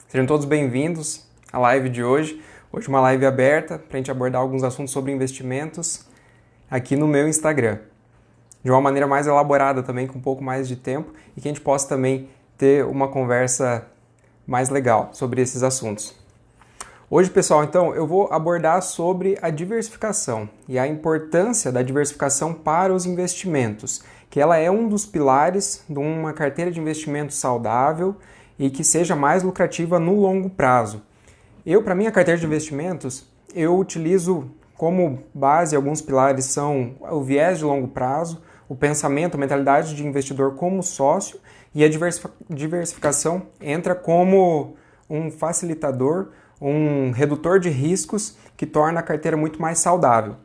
Sejam todos bem-vindos à live de hoje. Hoje uma live aberta para a gente abordar alguns assuntos sobre investimentos aqui no meu Instagram. De uma maneira mais elaborada também, com um pouco mais de tempo e que a gente possa também ter uma conversa mais legal sobre esses assuntos. Hoje, pessoal, então, eu vou abordar sobre a diversificação e a importância da diversificação para os investimentos, que ela é um dos pilares de uma carteira de investimentos saudável e que seja mais lucrativa no longo prazo. Para minha carteira de investimentos, eu utilizo como base alguns pilares são o viés de longo prazo, o pensamento, a mentalidade de investidor como sócio e a diversificação entra como um facilitador, um redutor de riscos que torna a carteira muito mais saudável.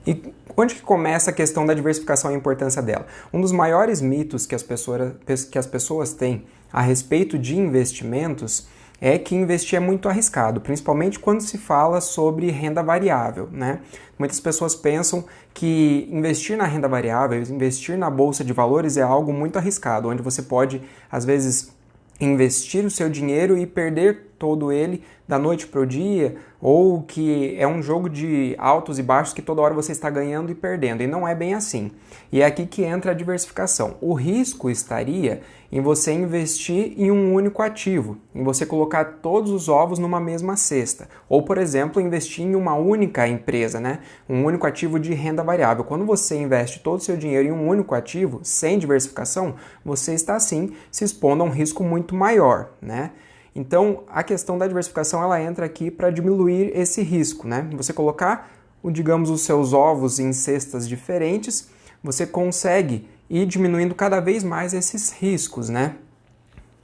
E onde que começa a questão da diversificação e a importância dela? Um dos maiores mitos que as pessoas têm a respeito de investimentos é que investir é muito arriscado, principalmente quando se fala sobre renda variável, né? Muitas pessoas pensam que investir na renda variável, investir na bolsa de valores é algo muito arriscado, onde você pode, às vezes, investir o seu dinheiro e perder todo ele da noite para o dia, ou que é um jogo de altos e baixos que toda hora você está ganhando e perdendo, e não é bem assim. E é aqui que entra a diversificação. O risco estaria em você investir em um único ativo, em você colocar todos os ovos numa mesma cesta, ou, por exemplo, investir em uma única empresa, né? Um único ativo de renda variável. Quando você investe todo o seu dinheiro em um único ativo, sem diversificação, você está, sim, se expondo a um risco muito maior, né? Então, a questão da diversificação, ela entra aqui para diminuir esse risco, né? Você colocar, digamos, os seus ovos em cestas diferentes, você consegue ir diminuindo cada vez mais esses riscos, né?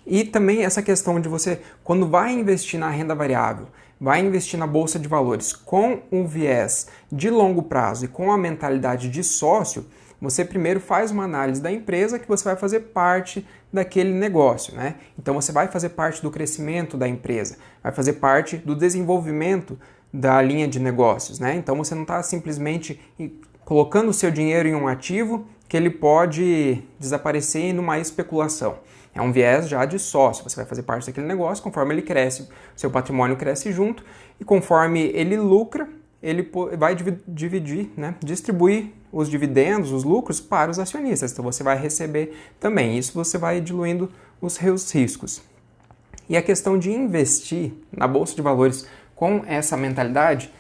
E também essa questão de você, quando vai investir na renda variável, vai investir na bolsa de valores com um viés de longo prazo e com a mentalidade de sócio, você primeiro faz uma análise da empresa que você vai fazer parte daquele negócio, né? Então você vai fazer parte do crescimento da empresa, vai fazer parte do desenvolvimento da linha de negócios, né? Então você não está simplesmente colocando o seu dinheiro em um ativo que ele pode desaparecer numa especulação. É um viés já de sócio, você vai fazer parte daquele negócio, conforme ele cresce, o seu patrimônio cresce junto, e conforme ele lucra, ele vai dividir, né, distribuir os dividendos, os lucros para os acionistas. Então você vai receber também. Isso você vai diluindo os seus riscos. E a questão de investir na bolsa de valores com essa mentalidade,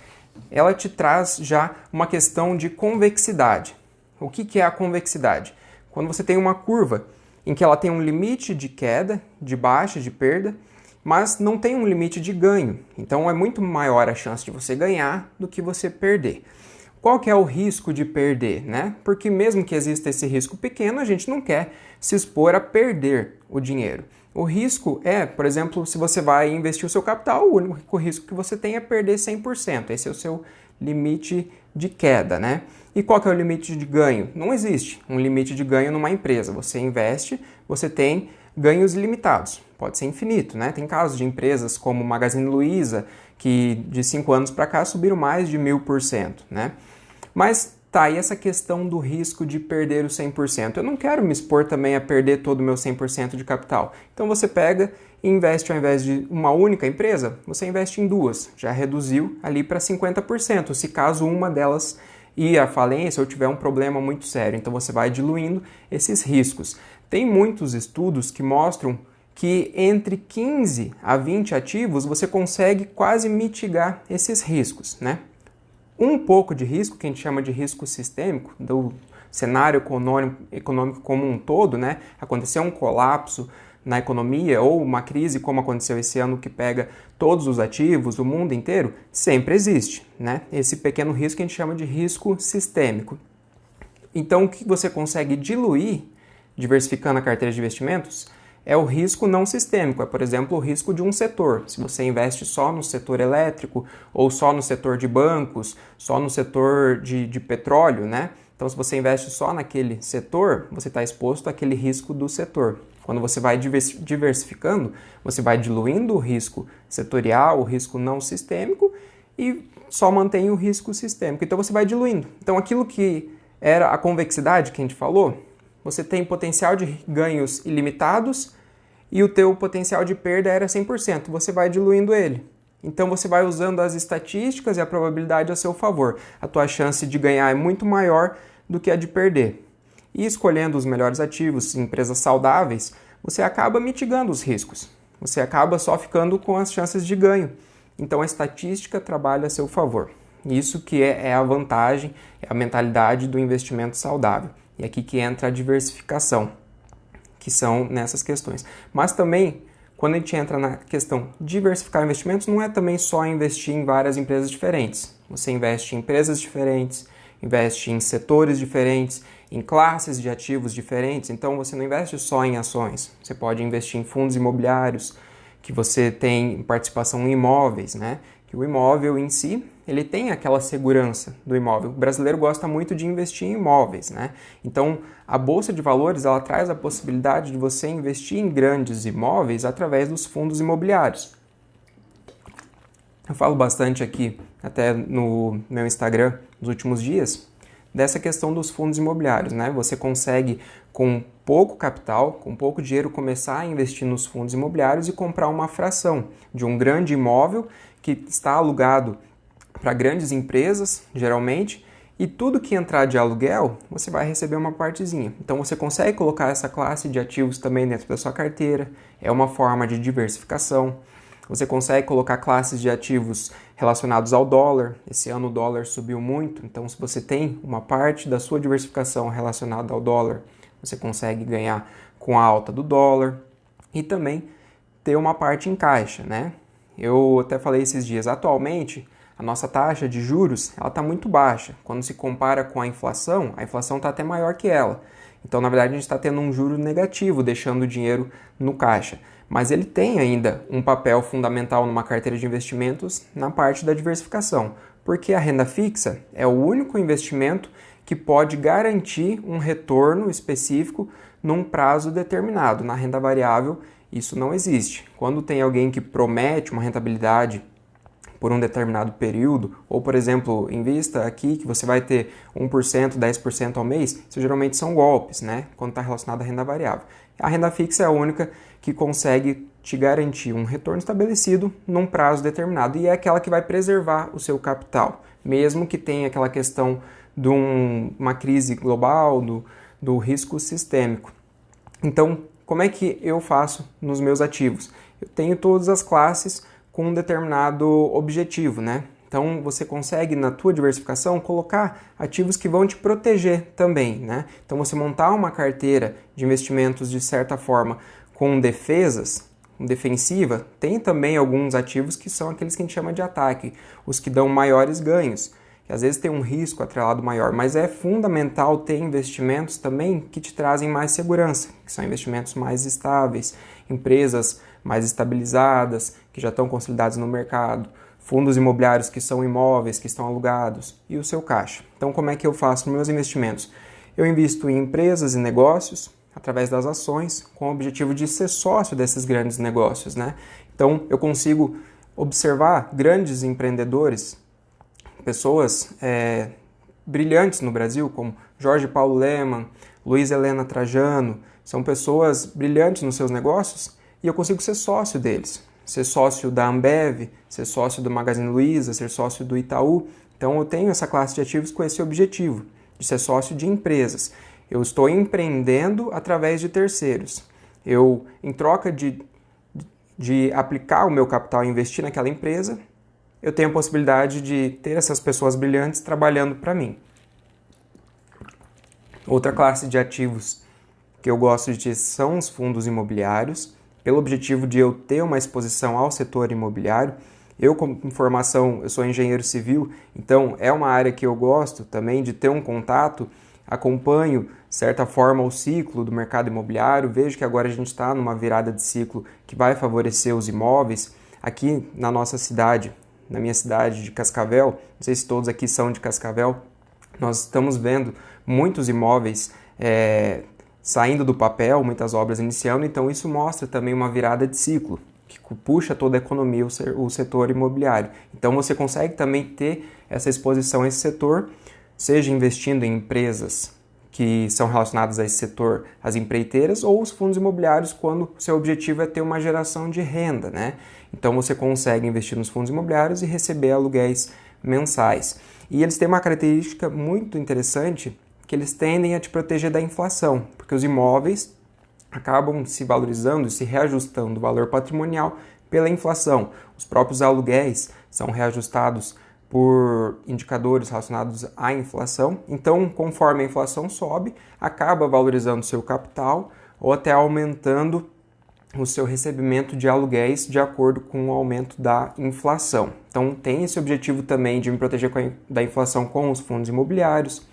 ela te traz já uma questão de convexidade. O que é a convexidade? Quando você tem uma curva em que ela tem um limite de queda, de baixa, de perda, mas não tem um limite de ganho. Então é muito maior a chance de você ganhar do que você perder. Qual que é o risco de perder, né? Porque mesmo que exista esse risco pequeno, a gente não quer se expor a perder o dinheiro. O risco é, por exemplo, se você vai investir o seu capital, o único risco que você tem é perder 100%. Esse é o seu limite de queda, né? E qual que é o limite de ganho? Não existe um limite de ganho numa empresa. Você investe, você tem ganhos ilimitados. Pode ser infinito, né? Tem casos de empresas como Magazine Luiza, que de 5 anos para cá subiram mais de 1000%, né? Mas tá aí essa questão do risco de perder o 100%. Eu não quero me expor também a perder todo o meu 100% de capital. Então você pega e investe, ao invés de uma única empresa, você investe em duas. Já reduziu ali para 50%, se caso uma delas ir à falência ou tiver um problema muito sério. Então você vai diluindo esses riscos. Tem muitos estudos que mostram que entre 15 a 20 ativos você consegue quase mitigar esses riscos, né? Um pouco de risco, que a gente chama de risco sistêmico, do cenário econômico como um todo, né? Aconteceu um colapso na economia ou uma crise como aconteceu esse ano que pega todos os ativos, o mundo inteiro, sempre existe, né? Esse pequeno risco a gente chama de risco sistêmico. Então o que você consegue diluir, diversificando a carteira de investimentos, é o risco não sistêmico, é, por exemplo, o risco de um setor. Se você investe só no setor elétrico, ou só no setor de bancos, só no setor de petróleo, né? Então, se você investe só naquele setor, você está exposto àquele risco do setor. Quando você vai diversificando, você vai diluindo o risco setorial, o risco não sistêmico, e só mantém o risco sistêmico. Então, você vai diluindo. Então, aquilo que era a convexidade que a gente falou, você tem potencial de ganhos ilimitados e o teu potencial de perda era 100%, você vai diluindo ele. Então você vai usando as estatísticas e a probabilidade a seu favor. A tua chance de ganhar é muito maior do que a de perder. E escolhendo os melhores ativos, empresas saudáveis, você acaba mitigando os riscos. Você acaba só ficando com as chances de ganho. Então a estatística trabalha a seu favor. Isso que é a vantagem, é a mentalidade do investimento saudável. E aqui que entra a diversificação, que são nessas questões. Mas também, quando a gente entra na questão de diversificar investimentos, não é também só investir em várias empresas diferentes. Você investe em empresas diferentes, investe em setores diferentes, em classes de ativos diferentes. Então você não investe só em ações. Você pode investir em fundos imobiliários, que você tem participação em imóveis, né? Que o imóvel em si, ele tem aquela segurança do imóvel. O brasileiro gosta muito de investir em imóveis, né? Então, a Bolsa de Valores, ela traz a possibilidade de você investir em grandes imóveis através dos fundos imobiliários. Eu falo bastante aqui, até no meu Instagram, nos últimos dias, dessa questão dos fundos imobiliários, né? Você consegue, com pouco capital, com pouco dinheiro, começar a investir nos fundos imobiliários e comprar uma fração de um grande imóvel que está alugado para grandes empresas, geralmente, e tudo que entrar de aluguel, você vai receber uma partezinha. Então você consegue colocar essa classe de ativos também dentro da sua carteira, é uma forma de diversificação. Você consegue colocar classes de ativos relacionados ao dólar. Esse ano o dólar subiu muito, então se você tem uma parte da sua diversificação relacionada ao dólar, você consegue ganhar com a alta do dólar e também ter uma parte em caixa, né? Eu até falei esses dias, atualmente a nossa taxa de juros está muito baixa. Quando se compara com a inflação está até maior que ela. Então, na verdade, a gente está tendo um juro negativo, deixando o dinheiro no caixa. Mas ele tem ainda um papel fundamental numa carteira de investimentos na parte da diversificação, porque a renda fixa é o único investimento que pode garantir um retorno específico num prazo determinado. Na renda variável, isso não existe. Quando tem alguém que promete uma rentabilidade por um determinado período, ou, por exemplo, invista aqui que você vai ter 1%, 10% ao mês, isso geralmente são golpes, né? Quando está relacionado à renda variável. A renda fixa é a única que consegue te garantir um retorno estabelecido num prazo determinado e é aquela que vai preservar o seu capital, mesmo que tenha aquela questão de uma crise global, do risco sistêmico. Então, como é que eu faço nos meus ativos? Eu tenho todas as classes com um determinado objetivo, né? Então, você consegue, na tua diversificação, colocar ativos que vão te proteger também, né? Então, você montar uma carteira de investimentos, de certa forma, com defesas, defensiva, tem também alguns ativos que são aqueles que a gente chama de ataque, os que dão maiores ganhos, que às vezes tem um risco atrelado maior, mas é fundamental ter investimentos também que te trazem mais segurança, que são investimentos mais estáveis, empresas mais estabilizadas, que já estão consolidadas no mercado, fundos imobiliários que são imóveis, que estão alugados, e o seu caixa. Então, como é que eu faço meus investimentos? Eu invisto em empresas e negócios, através das ações, com o objetivo de ser sócio desses grandes negócios, né? Então, eu consigo observar grandes empreendedores, pessoas brilhantes no Brasil, como Jorge Paulo Lemann, Luiz Helena Trajano, são pessoas brilhantes nos seus negócios e eu consigo ser sócio deles. Ser sócio da Ambev, ser sócio do Magazine Luiza, ser sócio do Itaú. Então eu tenho essa classe de ativos com esse objetivo, de ser sócio de empresas. Eu estou empreendendo através de terceiros. Eu, em troca de aplicar o meu capital e investir naquela empresa, eu tenho a possibilidade de ter essas pessoas brilhantes trabalhando para mim. Outra classe de ativos que eu gosto de ter são os fundos imobiliários, pelo objetivo de eu ter uma exposição ao setor imobiliário. Eu, como formação, eu sou engenheiro civil, então é uma área que eu gosto também de ter um contato, acompanho, de certa forma, o ciclo do mercado imobiliário, vejo que agora a gente está numa virada de ciclo que vai favorecer os imóveis. Aqui na nossa cidade, na minha cidade de Cascavel, não sei se todos aqui são de Cascavel, nós estamos vendo muitos imóveis saindo do papel, muitas obras iniciando, então isso mostra também uma virada de ciclo, que puxa toda a economia, o setor imobiliário. Então você consegue também ter essa exposição a esse setor, seja investindo em empresas que são relacionados a esse setor, as empreiteiras, ou os fundos imobiliários, quando o seu objetivo é ter uma geração de renda, né? Então você consegue investir nos fundos imobiliários e receber aluguéis mensais. E eles têm uma característica muito interessante, que eles tendem a te proteger da inflação, porque os imóveis acabam se valorizando e se reajustando o valor patrimonial pela inflação. Os próprios aluguéis são reajustados por indicadores relacionados à inflação. Então, conforme a inflação sobe, acaba valorizando o seu capital ou até aumentando o seu recebimento de aluguéis de acordo com o aumento da inflação. Então, tem esse objetivo também de me proteger da inflação com os fundos imobiliários.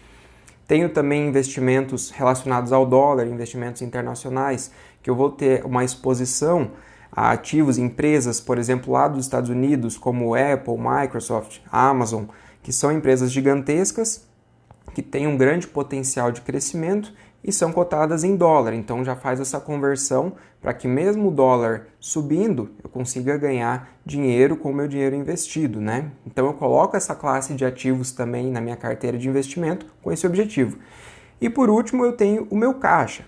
Tenho também investimentos relacionados ao dólar, investimentos internacionais, que eu vou ter uma exposição a ativos, empresas, por exemplo, lá dos Estados Unidos, como Apple, Microsoft, Amazon, que são empresas gigantescas, que têm um grande potencial de crescimento e são cotadas em dólar. Então já faz essa conversão para que mesmo o dólar subindo, eu consiga ganhar dinheiro com o meu dinheiro investido, né? Então eu coloco essa classe de ativos também na minha carteira de investimento com esse objetivo. E por último, eu tenho o meu caixa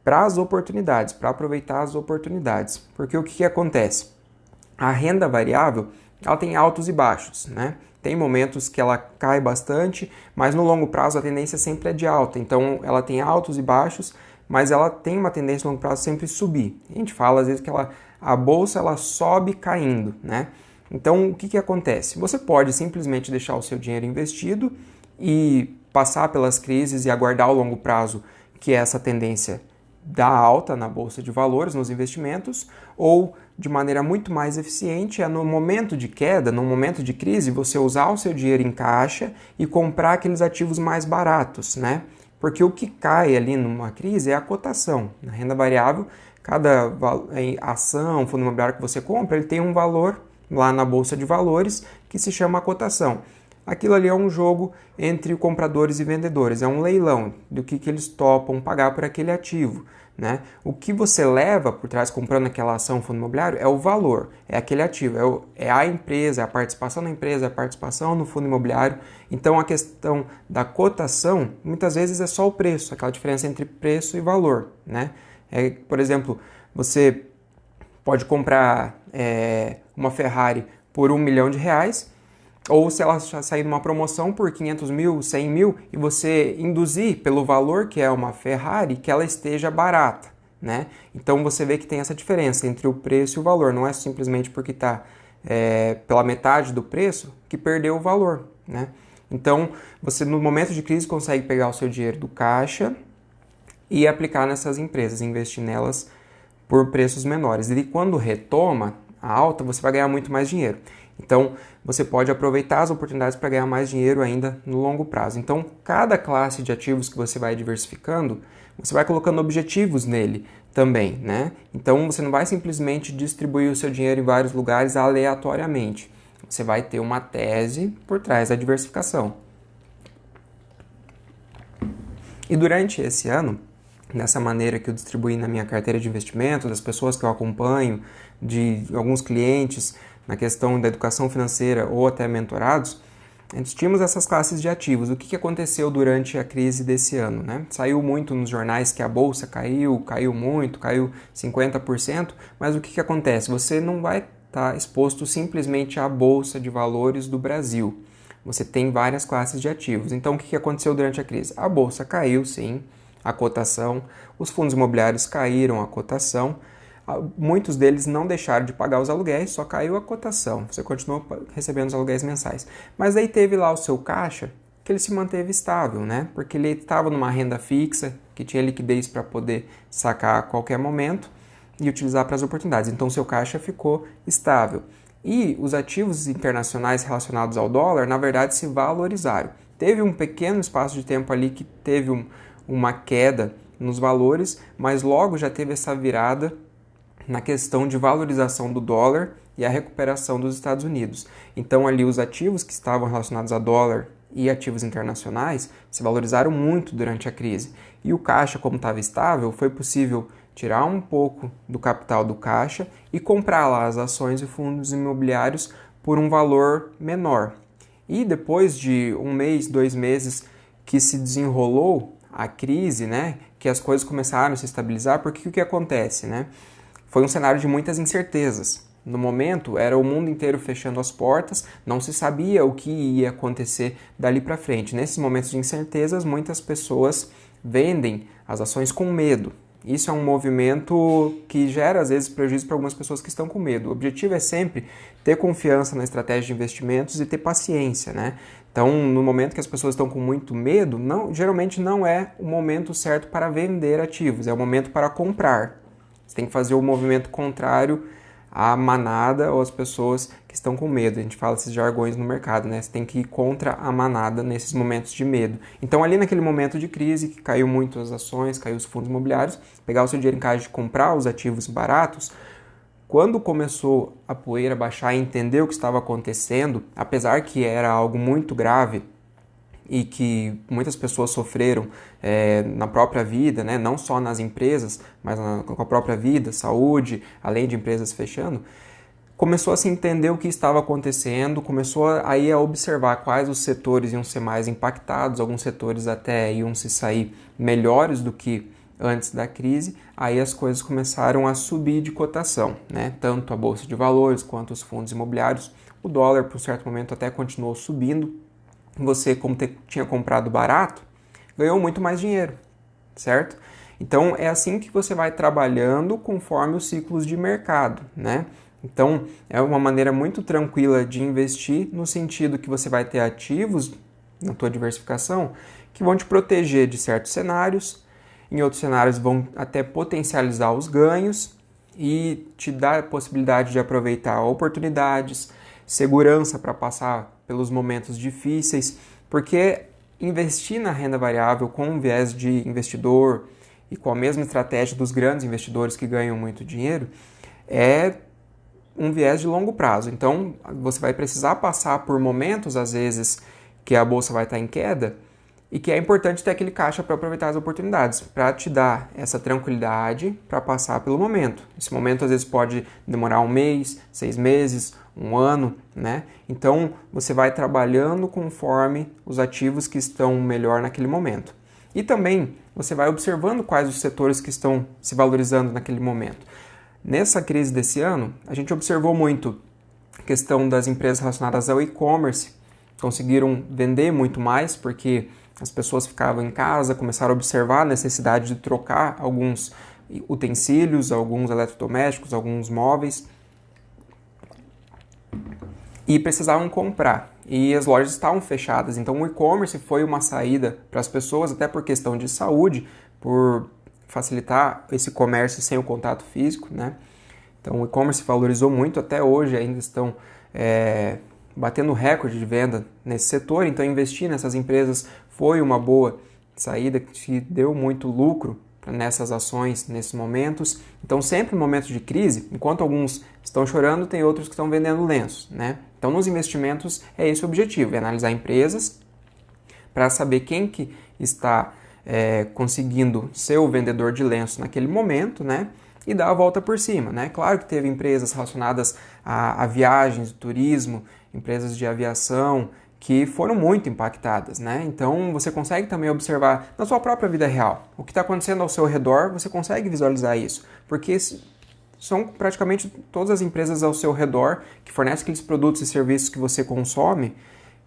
para as oportunidades, para aproveitar as oportunidades. Porque o que acontece? A renda variável, ela tem altos e baixos, né? Tem momentos que ela cai bastante, mas no longo prazo a tendência sempre é de alta. Então ela tem altos e baixos, mas ela tem uma tendência no longo prazo sempre subir. A gente fala às vezes que a bolsa ela sobe caindo, né? Então o que acontece? Você pode simplesmente deixar o seu dinheiro investido e passar pelas crises e aguardar ao longo prazo que essa tendência dá alta na bolsa de valores, nos investimentos, ou de maneira muito mais eficiente é no momento de queda, no momento de crise, você usar o seu dinheiro em caixa e comprar aqueles ativos mais baratos, né? Porque o que cai ali numa crise é a cotação. Na renda variável, cada ação, fundo imobiliário que você compra, ele tem um valor lá na bolsa de valores que se chama cotação. Aquilo ali é um jogo entre compradores e vendedores, é um leilão do que eles topam pagar por aquele ativo, né? O que você leva por trás comprando aquela ação fundo imobiliário é o valor, é aquele ativo, é a empresa, é a participação da empresa, é a participação no fundo imobiliário. Então a questão da cotação muitas vezes é só o preço, aquela diferença entre preço e valor, né? Por exemplo, você pode comprar uma Ferrari por R$1 milhão, ou se ela sair numa promoção por 500 mil, 100 mil, e você induzir pelo valor que é uma Ferrari, que ela esteja barata, né? Então você vê que tem essa diferença entre o preço e o valor. Não é simplesmente porque está pela metade do preço que perdeu o valor, né? Então você no momento de crise consegue pegar o seu dinheiro do caixa e aplicar nessas empresas, investir nelas por preços menores. E quando retoma a alta, você vai ganhar muito mais dinheiro. Então, você pode aproveitar as oportunidades para ganhar mais dinheiro ainda no longo prazo. Então, cada classe de ativos que você vai diversificando, você vai colocando objetivos nele também, né? Então, você não vai simplesmente distribuir o seu dinheiro em vários lugares aleatoriamente. Você vai ter uma tese por trás da diversificação. E durante esse ano, dessa maneira que eu distribuí na minha carteira de investimento, das pessoas que eu acompanho, de alguns clientes, na questão da educação financeira ou até mentorados, nós tínhamos essas classes de ativos. O que aconteceu durante a crise desse ano, né? Saiu muito nos jornais que a bolsa caiu muito, caiu 50%, mas o que acontece? Você não vai estar exposto simplesmente à bolsa de valores do Brasil. Você tem várias classes de ativos. Então, o que aconteceu durante a crise? A bolsa caiu, sim, a cotação, os fundos imobiliários caíram a cotação, muitos deles não deixaram de pagar os aluguéis, só caiu a cotação, você continuou recebendo os aluguéis mensais. Mas aí teve lá o seu caixa, que ele se manteve estável, né? Porque ele estava numa renda fixa, que tinha liquidez para poder sacar a qualquer momento e utilizar para as oportunidades. Então, o seu caixa ficou estável. E os ativos internacionais relacionados ao dólar, na verdade, se valorizaram. Teve um pequeno espaço de tempo ali que teve uma queda nos valores, mas logo já teve essa virada na questão de valorização do dólar e a recuperação dos Estados Unidos. Então ali os ativos que estavam relacionados a dólar e ativos internacionais se valorizaram muito durante a crise. E o caixa, como estava estável, foi possível tirar um pouco do capital do caixa e comprar lá as ações e fundos imobiliários por um valor menor. E depois de um mês, 2 meses que se desenrolou a crise, né, que as coisas começaram a se estabilizar, porque o que acontece, né? Foi um cenário de muitas incertezas. No momento, era o mundo inteiro fechando as portas, não se sabia o que ia acontecer dali para frente. Nesses momentos de incertezas, muitas pessoas vendem as ações com medo. Isso é um movimento que gera, às vezes, prejuízo para algumas pessoas que estão com medo. O objetivo é sempre ter confiança na estratégia de investimentos e ter paciência, né? Então, no momento que as pessoas estão com muito medo, geralmente não é o momento certo para vender ativos, é o momento para comprar. Você tem que fazer o movimento contrário à manada ou às pessoas que estão com medo. A gente fala esses jargões no mercado, né? Você tem que ir contra a manada nesses momentos de medo. Então, ali naquele momento de crise, que caiu muito as ações, caiu os fundos imobiliários, pegar o seu dinheiro em casa de comprar os ativos baratos, quando começou a poeira baixar e entender o que estava acontecendo, apesar que era algo muito grave, e que muitas pessoas sofreram na própria vida, né? Não só nas empresas, mas com a própria vida, saúde, além de empresas fechando, começou a se entender o que estava acontecendo, começou aí a observar quais os setores iam ser mais impactados, alguns setores até iam se sair melhores do que antes da crise, aí as coisas começaram a subir de cotação, né? Tanto a Bolsa de Valores quanto os fundos imobiliários. O dólar, por um certo momento, até continuou subindo. Você, como tinha comprado barato, ganhou muito mais dinheiro, certo? Então, é assim que você vai trabalhando conforme os ciclos de mercado, né? Então, é uma maneira muito tranquila de investir, no sentido que você vai ter ativos na tua diversificação que vão te proteger de certos cenários, em outros cenários vão até potencializar os ganhos e te dar a possibilidade de aproveitar oportunidades, segurança para passar pelos momentos difíceis, porque investir na renda variável com um viés de investidor e com a mesma estratégia dos grandes investidores que ganham muito dinheiro é um viés de longo prazo. Então, você vai precisar passar por momentos, às vezes, que a bolsa vai estar em queda e que é importante ter aquele caixa para aproveitar as oportunidades, para te dar essa tranquilidade para passar pelo momento. Esse momento, às vezes, pode demorar 1 mês, 6 meses, 1 ano, né? Então, você vai trabalhando conforme os ativos que estão melhor naquele momento. E também, você vai observando quais os setores que estão se valorizando naquele momento. Nessa crise desse ano, a gente observou muito a questão das empresas relacionadas ao e-commerce, conseguiram vender muito mais porque as pessoas ficavam em casa, começaram a observar a necessidade de trocar alguns utensílios, alguns eletrodomésticos, alguns móveis e precisavam comprar. E as lojas estavam fechadas, então o e-commerce foi uma saída para as pessoas, até por questão de saúde, por facilitar esse comércio sem o contato físico, né? Então o e-commerce valorizou muito, até hoje ainda estão batendo recorde de venda nesse setor, então investir nessas empresas foi uma boa saída que deu muito lucro nessas ações, nesses momentos. Então sempre em momentos de crise, enquanto alguns estão chorando, tem outros que estão vendendo lenços, né? Então nos investimentos é esse o objetivo, é analisar empresas para saber quem que está conseguindo ser o vendedor de lenço naquele momento, né? E dar a volta por cima, né? Claro que teve empresas relacionadas a viagens, turismo, empresas de aviação que foram muito impactadas, né? Então você consegue também observar na sua própria vida real o que está acontecendo ao seu redor, você consegue visualizar isso, porque são praticamente todas as empresas ao seu redor que fornecem aqueles produtos e serviços que você consome,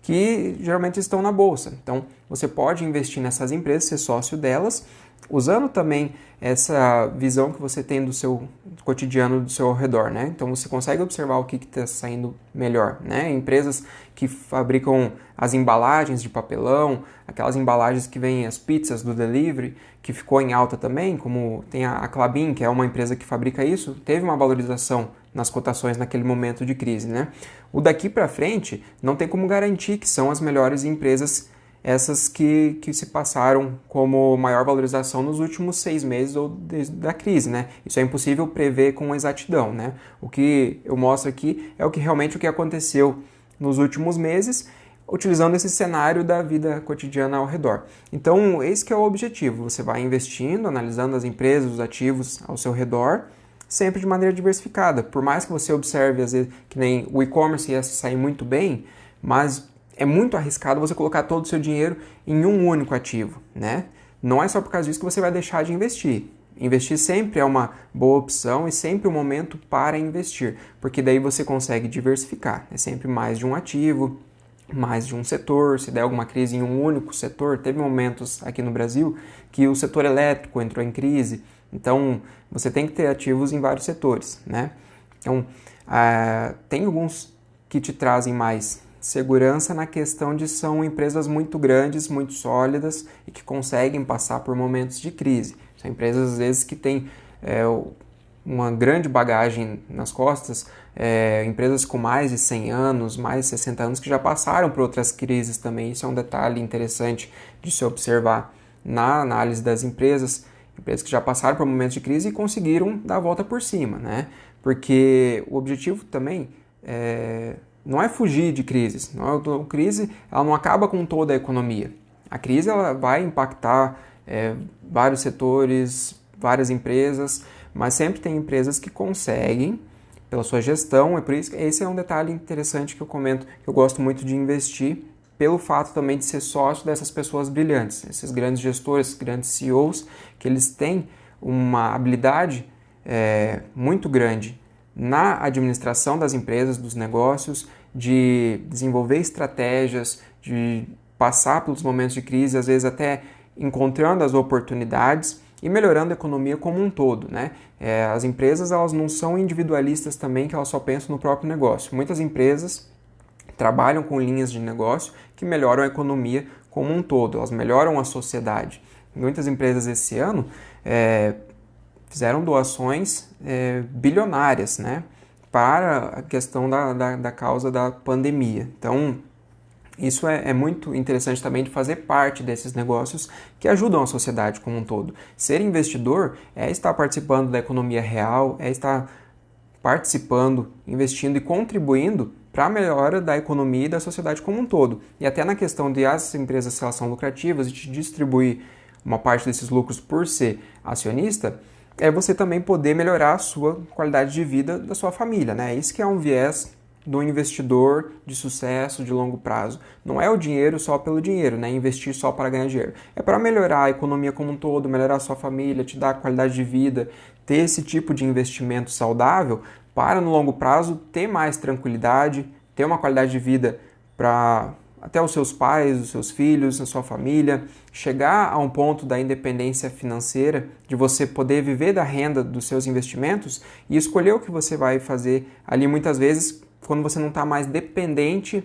que geralmente estão na bolsa. Então você pode investir nessas empresas, ser sócio delas, usando também essa visão que você tem do seu cotidiano, do seu ao redor, né? Então você consegue observar o que está saindo melhor, né? Empresas que fabricam as embalagens de papelão, aquelas embalagens que vêm as pizzas do delivery, que ficou em alta também, como tem a Klabin, que é uma empresa que fabrica isso, teve uma valorização nas cotações naquele momento de crise, né? O daqui para frente não tem como garantir que são as melhores empresas, essas que se passaram como maior valorização nos últimos 6 meses ou desde da crise, né? Isso é impossível prever com exatidão, né? O que eu mostro aqui é o que realmente aconteceu nos últimos meses, utilizando esse cenário da vida cotidiana ao redor. Então, esse que é o objetivo. Você vai investindo, analisando as empresas, os ativos ao seu redor, sempre de maneira diversificada. Por mais que você observe, às vezes, que nem o e-commerce ia sair muito bem, mas é muito arriscado você colocar todo o seu dinheiro em um único ativo, né? não é só por causa disso que você vai deixar de investir. Investir sempre é uma boa opção e sempre um momento para investir, porque daí você consegue diversificar. É sempre mais de um ativo, mais de um setor. Se der alguma crise em um único setor, teve momentos aqui no Brasil que o setor elétrico entrou em crise, então você tem que ter ativos em vários setores, né? Então, tem alguns que te trazem mais segurança na questão de são empresas muito grandes, muito sólidas e que conseguem passar por momentos de crise. São empresas, às vezes, que têm uma grande bagagem nas costas, empresas com mais de 100 anos, mais de 60 anos, que já passaram por outras crises também. Isso é um detalhe interessante de se observar na análise das empresas que já passaram por momentos de crise e conseguiram dar a volta por cima, né? Porque o objetivo também não é fugir de crises. A crise ela não acaba com toda a economia. A crise ela vai impactar vários setores, várias empresas, mas sempre tem empresas que conseguem, pela sua gestão, é por isso que esse é um detalhe interessante que eu comento, que eu gosto muito de investir, pelo fato também de ser sócio dessas pessoas brilhantes, esses grandes gestores, grandes CEOs, que eles têm uma habilidade muito grande na administração das empresas, dos negócios, de desenvolver estratégias, de passar pelos momentos de crise, às vezes até encontrando as oportunidades e melhorando a economia como um todo, né? As empresas elas não são individualistas também, que elas só pensam no próprio negócio. Muitas empresas trabalham com linhas de negócio que melhoram a economia como um todo, elas melhoram a sociedade. Muitas empresas esse ano fizeram doações bilionárias, né, para a questão da causa da pandemia. Então, isso é muito interessante também de fazer parte desses negócios que ajudam a sociedade como um todo. Ser investidor é estar participando da economia real, é estar participando, investindo e contribuindo para a melhora da economia e da sociedade como um todo. E até na questão de as empresas elas são lucrativas e te distribuir uma parte desses lucros por ser acionista, é você também poder melhorar a sua qualidade de vida da sua família, né? Isso que é um viés do investidor de sucesso de longo prazo. Não é o dinheiro só pelo dinheiro, né? Investir só para ganhar dinheiro. É para melhorar a economia como um todo, melhorar a sua família, te dar qualidade de vida, ter esse tipo de investimento saudável para no longo prazo ter mais tranquilidade, ter uma qualidade de vida para até os seus pais, os seus filhos, a sua família, chegar a um ponto da independência financeira, de você poder viver da renda dos seus investimentos e escolher o que você vai fazer ali muitas vezes quando você não está mais dependente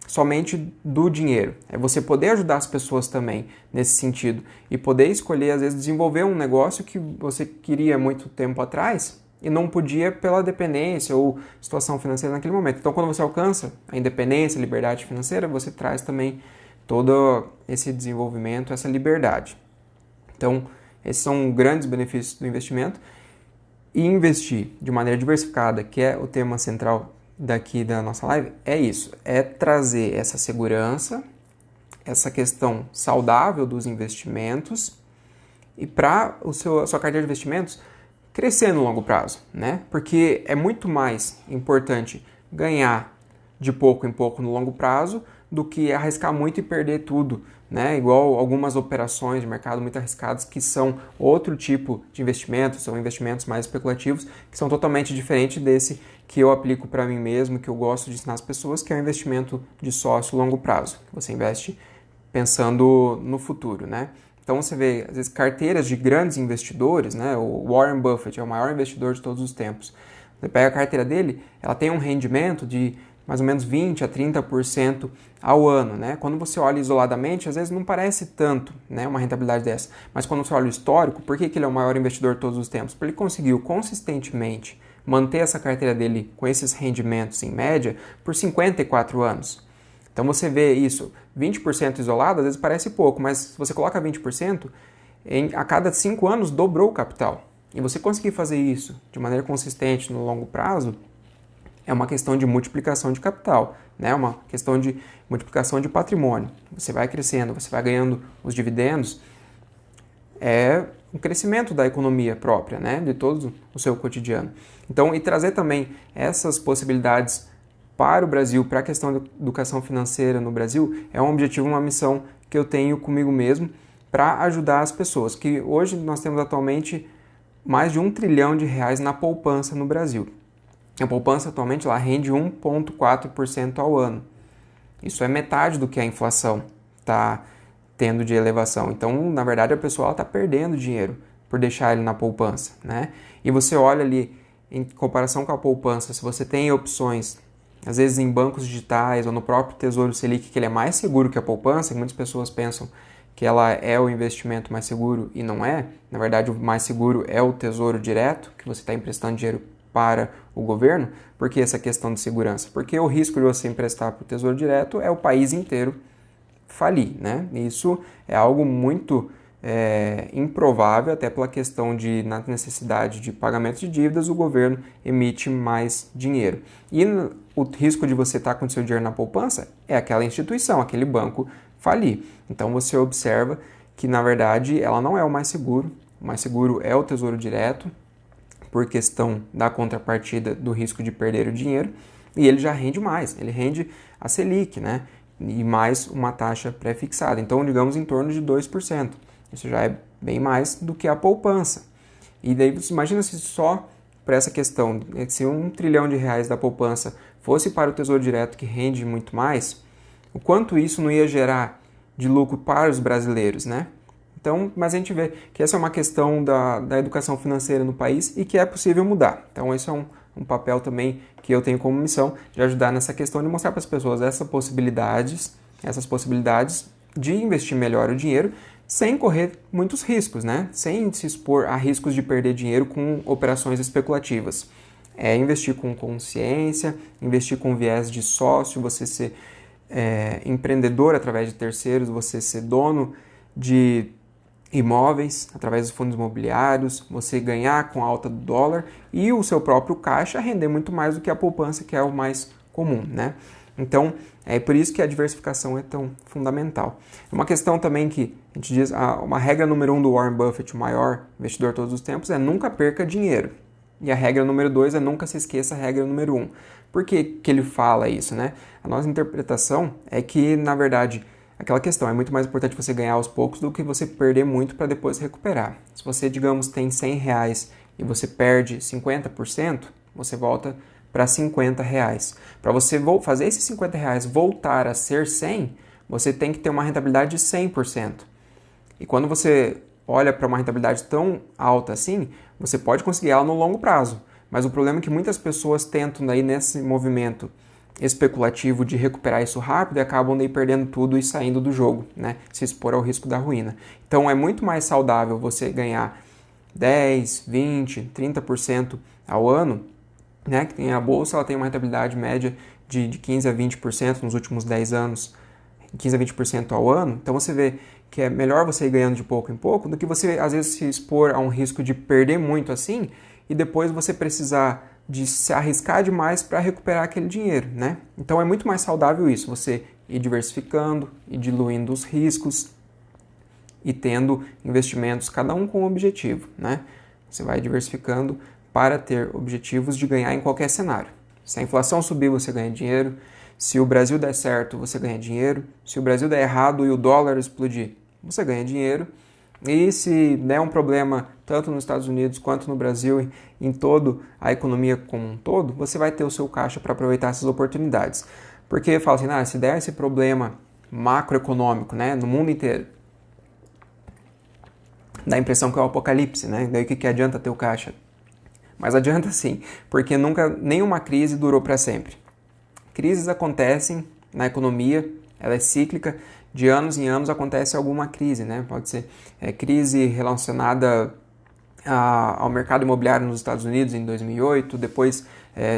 somente do dinheiro. É você poder ajudar as pessoas também nesse sentido e poder escolher, às vezes, desenvolver um negócio que você queria muito tempo atrás e não podia pela dependência ou situação financeira naquele momento. Então, quando você alcança a independência, a liberdade financeira, você traz também todo esse desenvolvimento, essa liberdade. Então, esses são grandes benefícios do investimento. E investir de maneira diversificada, que é o tema central daqui da nossa live, é isso. É trazer essa segurança, essa questão saudável dos investimentos e para a sua carteira de investimentos crescer no longo prazo, né? Porque é muito mais importante ganhar de pouco em pouco no longo prazo do que arriscar muito e perder tudo, né? Igual algumas operações de mercado muito arriscadas que são outro tipo de investimentos, são investimentos mais especulativos, que são totalmente diferentes desse que eu aplico para mim mesmo, que eu gosto de ensinar as pessoas, que é o investimento de sócio longo prazo, que você investe pensando no futuro, né? Então você vê, às vezes, carteiras de grandes investidores, né? O Warren Buffett é o maior investidor de todos os tempos. Você pega a carteira dele, ela tem um rendimento de mais ou menos 20% a 30% ao ano, né? Quando você olha isoladamente, às vezes não parece tanto, né, uma rentabilidade dessa. Mas quando você olha o histórico, por que ele é o maior investidor de todos os tempos? Porque ele conseguiu consistentemente manter essa carteira dele com esses rendimentos em média por 54 anos. Então você vê isso, 20% isolado, às vezes parece pouco, mas se você coloca 20%, a cada 5 anos dobrou o capital. E você conseguir fazer isso de maneira consistente no longo prazo, é uma questão de multiplicação de capital, né? Uma questão de multiplicação de patrimônio. Você vai crescendo, você vai ganhando os dividendos, é um crescimento da economia própria, né? De todo o seu cotidiano. Então, e trazer também essas possibilidades para o Brasil, para a questão da educação financeira no Brasil, é um objetivo, uma missão que eu tenho comigo mesmo, para ajudar as pessoas, que hoje nós temos atualmente mais de R$ 1 trilhão na poupança no Brasil. A poupança atualmente ela rende 1,4% ao ano. Isso é metade do que a inflação está tendo de elevação. Então, na verdade, a pessoa está perdendo dinheiro por deixar ele na poupança, né? E você olha ali, em comparação com a poupança, se você tem opções, às vezes em bancos digitais ou no próprio Tesouro Selic, que ele é mais seguro que a poupança, que muitas pessoas pensam que ela é o investimento mais seguro e não é. Na verdade, o mais seguro é o Tesouro Direto, que você está emprestando dinheiro para o governo. Por que essa questão de segurança? Porque o risco de você emprestar para o Tesouro Direto é o país inteiro falir, né? Isso é algo muito improvável, até pela questão de, na necessidade de pagamento de dívidas, o governo emite mais dinheiro. E o risco de você estar com o seu dinheiro na poupança é aquela instituição, aquele banco falir. Então você observa que, na verdade, ela não é o mais seguro é o Tesouro Direto, por questão da contrapartida do risco de perder o dinheiro, e ele já rende mais, ele rende a Selic, né? E mais uma taxa pré-fixada, então digamos em torno de 2%. Isso já é bem mais do que a poupança. E daí você imagina se só para essa questão, se R$ 1 trilhão da poupança fosse para o Tesouro Direto, que rende muito mais, o quanto isso não ia gerar de lucro para os brasileiros, né? Então, mas a gente vê que essa é uma questão da educação financeira no país e que é possível mudar. Então, esse é um papel também que eu tenho como missão de ajudar nessa questão de mostrar para as pessoas essas possibilidades de investir melhor o dinheiro sem correr muitos riscos, né? Sem se expor a riscos de perder dinheiro com operações especulativas. É investir com consciência, investir com viés de sócio, você ser empreendedor através de terceiros, você ser dono de imóveis através dos fundos imobiliários, você ganhar com a alta do dólar e o seu próprio caixa render muito mais do que a poupança, que é o mais comum, né? Então, é por isso que a diversificação é tão fundamental. Uma questão também que a gente diz, uma regra número 1 do Warren Buffett, o maior investidor de todos os tempos, é nunca perca dinheiro. E a regra número 2 é nunca se esqueça a regra número 1. Por que ele fala isso, né? A nossa interpretação é que, na verdade, aquela questão, é muito mais importante você ganhar aos poucos do que você perder muito para depois recuperar. Se você, digamos, tem R$100 e você perde 50%, você volta para R$50. Para você fazer esses R$50 voltar a ser 100, você tem que ter uma rentabilidade de 100%. E quando você olha para uma rentabilidade tão alta assim, você pode conseguir ela no longo prazo. Mas o problema é que muitas pessoas tentam daí nesse movimento especulativo de recuperar isso rápido e acabam daí perdendo tudo e saindo do jogo, né? Se expor ao risco da ruína. Então é muito mais saudável você ganhar 10, 20, 30% ao ano, né? Que tem a bolsa, ela tem uma rentabilidade média de 15 a 20% nos últimos 10 anos, 15 a 20% ao ano. Então você vê que é melhor você ir ganhando de pouco em pouco do que você às vezes se expor a um risco de perder muito assim e depois você precisar de se arriscar demais para recuperar aquele dinheiro, né? Então é muito mais saudável isso, você ir diversificando, ir diluindo os riscos e tendo investimentos, cada um com um objetivo, né? Você vai diversificando para ter objetivos de ganhar em qualquer cenário. Se a inflação subir, você ganha dinheiro. Se o Brasil der certo, você ganha dinheiro. Se o Brasil der errado e o dólar explodir, você ganha dinheiro. E se der um problema tanto nos Estados Unidos quanto no Brasil, em toda a economia como um todo, você vai ter o seu caixa para aproveitar essas oportunidades. Porque fala assim, se der esse problema macroeconômico, né, no mundo inteiro, dá a impressão que é o apocalipse, né? Daí o que adianta ter o caixa? Mas adianta sim, porque nenhuma crise durou para sempre. Crises acontecem na economia, ela é cíclica, de anos em anos acontece alguma crise, né? Pode ser crise relacionada ao mercado imobiliário nos Estados Unidos em 2008, depois,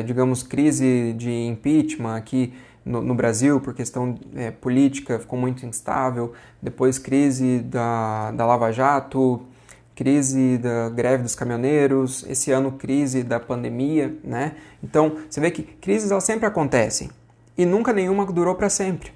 digamos, crise de impeachment aqui no Brasil por questão política, ficou muito instável, depois crise da Lava Jato, crise da greve dos caminhoneiros, esse ano crise da pandemia, né? Então, você vê que crises elas sempre acontecem e nunca nenhuma durou para sempre.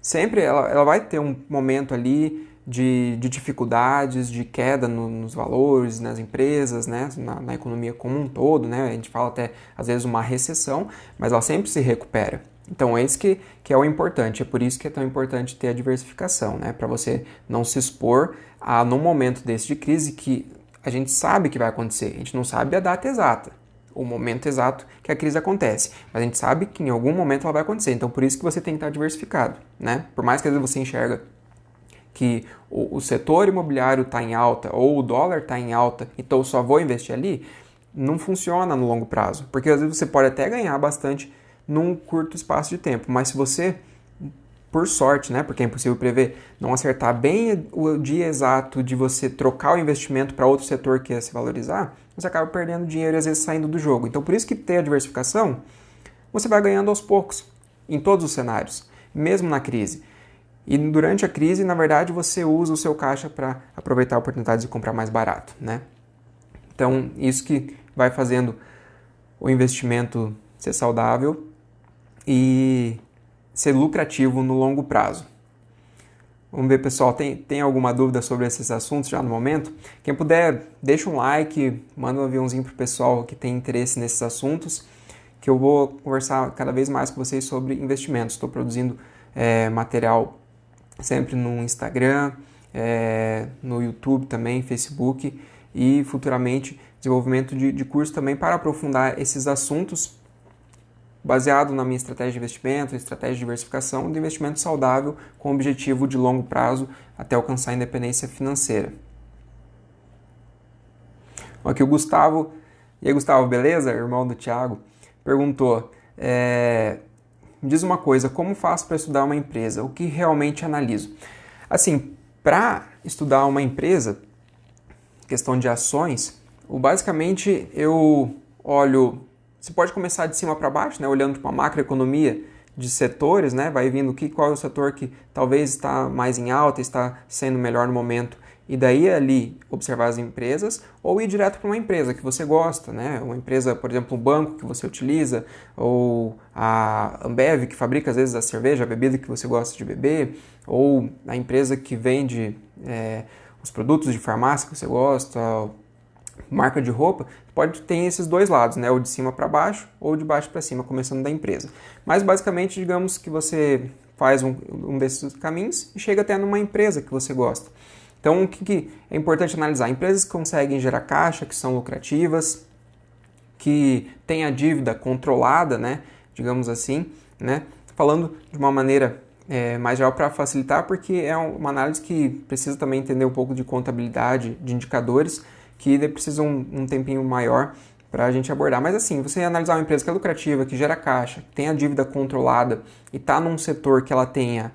Sempre ela vai ter um momento ali de dificuldades, de queda nos valores, nas empresas, né? Na economia como um todo, né? A gente fala até, às vezes, uma recessão, mas ela sempre se recupera. Então, esse que é o importante. É por isso que é tão importante ter a diversificação, né? Para você não se expor a, num momento desse de crise que a gente sabe que vai acontecer. A gente não sabe a data exata, o momento exato que a crise acontece. Mas a gente sabe que em algum momento ela vai acontecer. Então, por isso que você tem que estar diversificado, né? Por mais que às vezes você enxerga que o setor imobiliário está em alta ou o dólar está em alta, então eu só vou investir ali, não funciona no longo prazo. Porque às vezes você pode até ganhar bastante num curto espaço de tempo, mas se você, por sorte, né, porque é impossível prever, não acertar bem o dia exato de você trocar o investimento para outro setor que ia se valorizar, você acaba perdendo dinheiro e às vezes saindo do jogo. Então por isso que ter a diversificação, você vai ganhando aos poucos, em todos os cenários, mesmo na crise. E durante a crise, na verdade, você usa o seu caixa para aproveitar oportunidades de comprar mais barato, né? Então, isso que vai fazendo o investimento ser saudável e ser lucrativo no longo prazo. Vamos ver, pessoal, tem alguma dúvida sobre esses assuntos já no momento? Quem puder, deixa um like, manda um aviãozinho pro pessoal que tem interesse nesses assuntos, que eu vou conversar cada vez mais com vocês sobre investimentos. Estou produzindo material sempre no Instagram, no YouTube também, Facebook e futuramente desenvolvimento de curso também para aprofundar esses assuntos baseado na minha estratégia de investimento, estratégia de diversificação, de investimento saudável com o objetivo de longo prazo até alcançar a independência financeira. Aqui o Gustavo, e aí Gustavo, beleza? Irmão do Thiago, perguntou, me diz uma coisa, como faço para estudar uma empresa? O que realmente analiso? Assim, para estudar uma empresa, questão de ações, basicamente eu olho. Você pode começar de cima para baixo, né, olhando para a macroeconomia de setores, né, vai vindo qual é o setor que talvez está mais em alta, está sendo melhor no momento, e daí ali observar as empresas, ou ir direto para uma empresa que você gosta, né, uma empresa, por exemplo, um banco que você utiliza, ou a Ambev que fabrica às vezes a cerveja, a bebida que você gosta de beber, ou a empresa que vende os produtos de farmácia que você gosta, marca de roupa, pode ter esses dois lados, né? Ou de cima para baixo ou de baixo para cima, começando da empresa. Mas basicamente, digamos que você faz um desses caminhos e chega até numa empresa que você gosta. Então, o que é importante analisar? Empresas que conseguem gerar caixa, que são lucrativas, que têm a dívida controlada, né? Digamos assim, né? Falando de uma maneira mais geral para facilitar, porque é uma análise que precisa também entender um pouco de contabilidade, de indicadores, que precisa um tempinho maior para a gente abordar. Mas assim, você analisar uma empresa que é lucrativa, que gera caixa, que tem a dívida controlada e está num setor que ela tenha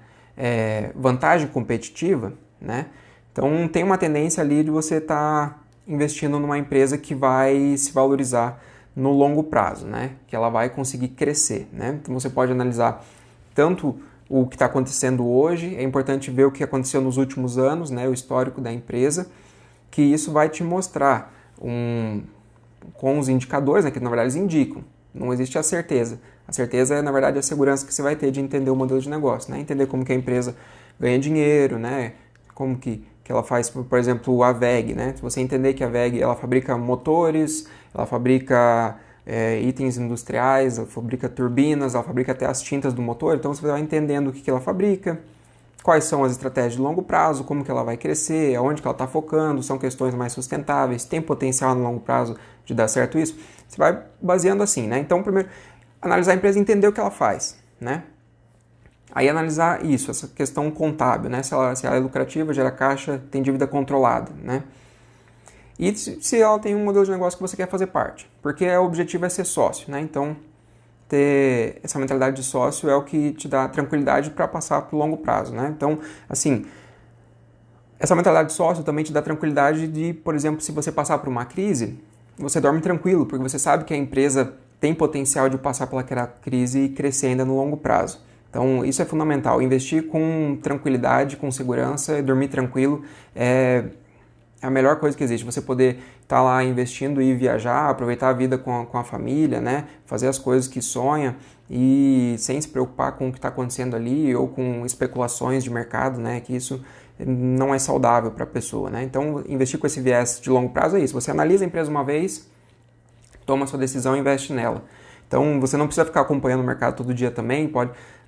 vantagem competitiva, né? Então tem uma tendência ali de você estar investindo numa empresa que vai se valorizar no longo prazo, né? Que ela vai conseguir crescer, né? Então você pode analisar tanto o que está acontecendo hoje, é importante ver o que aconteceu nos últimos anos, né? O histórico da empresa, que isso vai te mostrar com os indicadores, né, que na verdade eles indicam. Não existe a certeza. A certeza é, na verdade, a segurança que você vai ter de entender o modelo de negócio, né? Entender como que a empresa ganha dinheiro, né? Como que ela faz, por exemplo, a WEG, né? Se você entender que a WEG ela fabrica motores, ela fabrica itens industriais, ela fabrica turbinas, ela fabrica até as tintas do motor, então você vai entendendo o que ela fabrica, quais são as estratégias de longo prazo, como que ela vai crescer, aonde que ela está focando, são questões mais sustentáveis, tem potencial no longo prazo de dar certo isso? Você vai baseando assim, né? Então, primeiro, analisar a empresa e entender o que ela faz, né? Aí analisar isso, essa questão contábil, né? Se ela é lucrativa, gera caixa, tem dívida controlada, né? E se ela tem um modelo de negócio que você quer fazer parte, porque o objetivo é ser sócio, né? Então, ter essa mentalidade de sócio é o que te dá tranquilidade para passar para o longo prazo, né? Então, assim, essa mentalidade de sócio também te dá tranquilidade de, por exemplo, se você passar por uma crise, você dorme tranquilo, porque você sabe que a empresa tem potencial de passar pelaquela crise e crescer ainda no longo prazo. Então, isso é fundamental. Investir com tranquilidade, com segurança, dormir tranquilo é a melhor coisa que existe, você poder estar lá investindo e viajar, aproveitar a vida com a família, né? Fazer as coisas que sonha e sem se preocupar com o que está acontecendo ali ou com especulações de mercado, né? Que isso não é saudável para a pessoa, né? Então, investir com esse viés de longo prazo é isso. Você analisa a empresa uma vez, toma a sua decisão e investe nela. Então, você não precisa ficar acompanhando o mercado todo dia também,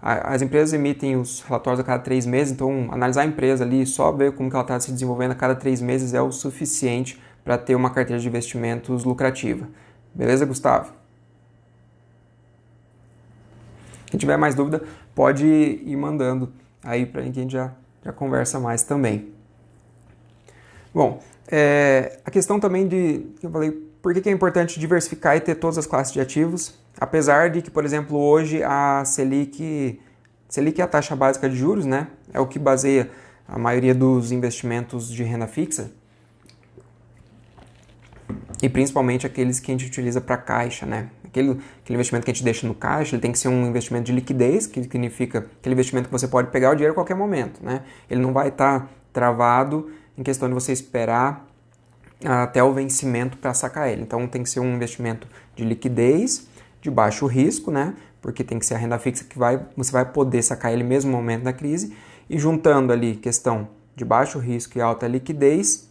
as empresas emitem os relatórios a cada 3 meses, então analisar a empresa ali, só ver como que ela está se desenvolvendo a cada 3 meses é o suficiente para ter uma carteira de investimentos lucrativa. Beleza, Gustavo? Quem tiver mais dúvida, pode ir mandando aí para que a gente já conversa mais também. Bom, a questão também eu falei, por que é importante diversificar e ter todas as classes de ativos? Apesar de que, por exemplo, hoje a Selic é a taxa básica de juros, né? É o que baseia a maioria dos investimentos de renda fixa. E principalmente aqueles que a gente utiliza para caixa, né? Aquele investimento que a gente deixa no caixa, ele tem que ser um investimento de liquidez, que significa aquele investimento que você pode pegar o dinheiro a qualquer momento, né? Ele não vai estar travado em questão de você esperar até o vencimento para sacar ele. Então tem que ser um investimento de liquidez, de baixo risco, né? Porque tem que ser a renda fixa que você vai poder sacar ele mesmo no momento da crise. E juntando ali questão de baixo risco e alta liquidez,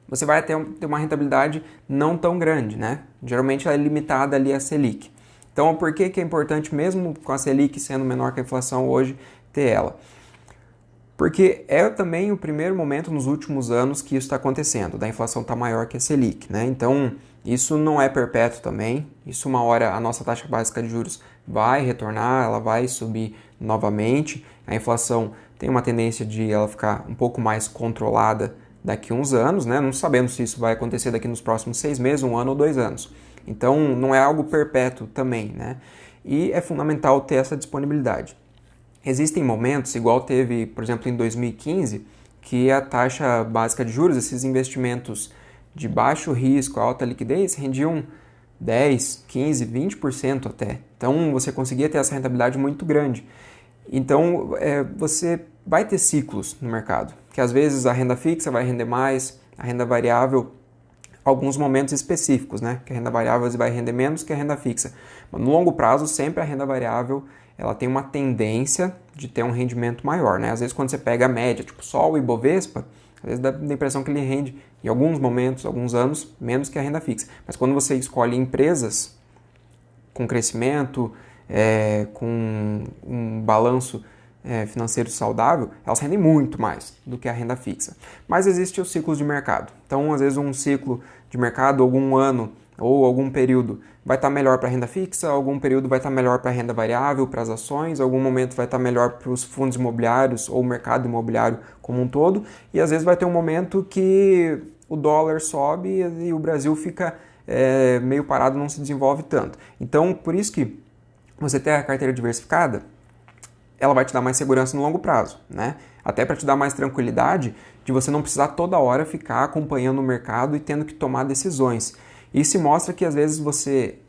você vai ter uma rentabilidade não tão grande, né? Geralmente ela é limitada ali a Selic. Então, por que é importante, mesmo com a Selic sendo menor que a inflação hoje, ter ela? Porque é também o primeiro momento nos últimos anos que isso está acontecendo, da inflação estar maior que a Selic, né? Então, isso não é perpétuo também. Isso uma hora a nossa taxa básica de juros vai retornar, ela vai subir novamente. A inflação tem uma tendência de ela ficar um pouco mais controlada daqui a uns anos, né? Não sabemos se isso vai acontecer daqui nos próximos 6 meses, 1 ano ou 2 anos. Então, não é algo perpétuo também, né? E é fundamental ter essa disponibilidade. Existem momentos, igual teve, por exemplo, em 2015, que a taxa básica de juros, esses investimentos de baixo risco, alta liquidez, rendiam 10, 15, 20% até. Então, você conseguia ter essa rentabilidade muito grande. Então, você vai ter ciclos no mercado, que às vezes a renda fixa vai render mais, a renda variável, alguns momentos específicos, né? Que a renda variável vai render menos que a renda fixa. Mas no longo prazo, sempre a renda variável ela tem uma tendência de ter um rendimento maior, né? Às vezes quando você pega a média, tipo só o Ibovespa, às vezes dá a impressão que ele rende, em alguns momentos, alguns anos, menos que a renda fixa. Mas quando você escolhe empresas com crescimento, com um balanço financeiro saudável, elas rendem muito mais do que a renda fixa. Mas existem os ciclos de mercado. Então, às vezes, um ciclo de mercado, algum ano ou algum período vai estar melhor para a renda fixa, algum período vai estar melhor para a renda variável, para as ações, algum momento vai estar melhor para os fundos imobiliários ou o mercado imobiliário como um todo, e às vezes vai ter um momento que o dólar sobe e o Brasil fica meio parado, não se desenvolve tanto. Então, por isso que você ter a carteira diversificada, ela vai te dar mais segurança no longo prazo, né? Até para te dar mais tranquilidade de você não precisar toda hora ficar acompanhando o mercado e tendo que tomar decisões. Isso mostra que às vezes você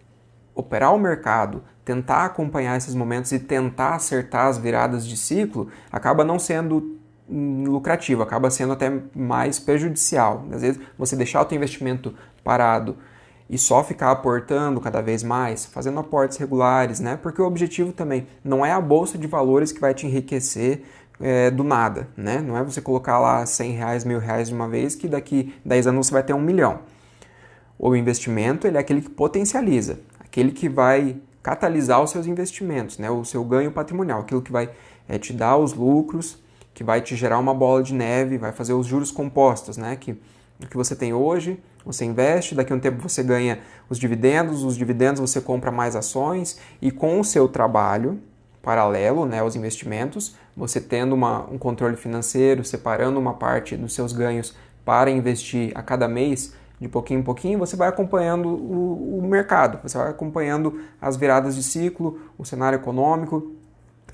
operar o mercado, tentar acompanhar esses momentos e tentar acertar as viradas de ciclo, acaba não sendo lucrativo, acaba sendo até mais prejudicial. Às vezes você deixar o teu investimento parado e só ficar aportando cada vez mais, fazendo aportes regulares, né? Porque o objetivo também não é a bolsa de valores que vai te enriquecer do nada, né? Não é você colocar lá R$100, R$1.000 de uma vez que daqui 10 anos você vai ter 1 milhão. O investimento ele é aquele que potencializa, aquele que vai catalisar os seus investimentos, né? O seu ganho patrimonial, aquilo que vai te dar os lucros, que vai te gerar uma bola de neve, vai fazer os juros compostos, né? Que o que você tem hoje, você investe, daqui a um tempo você ganha os dividendos você compra mais ações e com o seu trabalho paralelo, né, aos investimentos, você tendo um controle financeiro, separando uma parte dos seus ganhos para investir a cada mês, de pouquinho em pouquinho, você vai acompanhando o mercado, você vai acompanhando as viradas de ciclo, o cenário econômico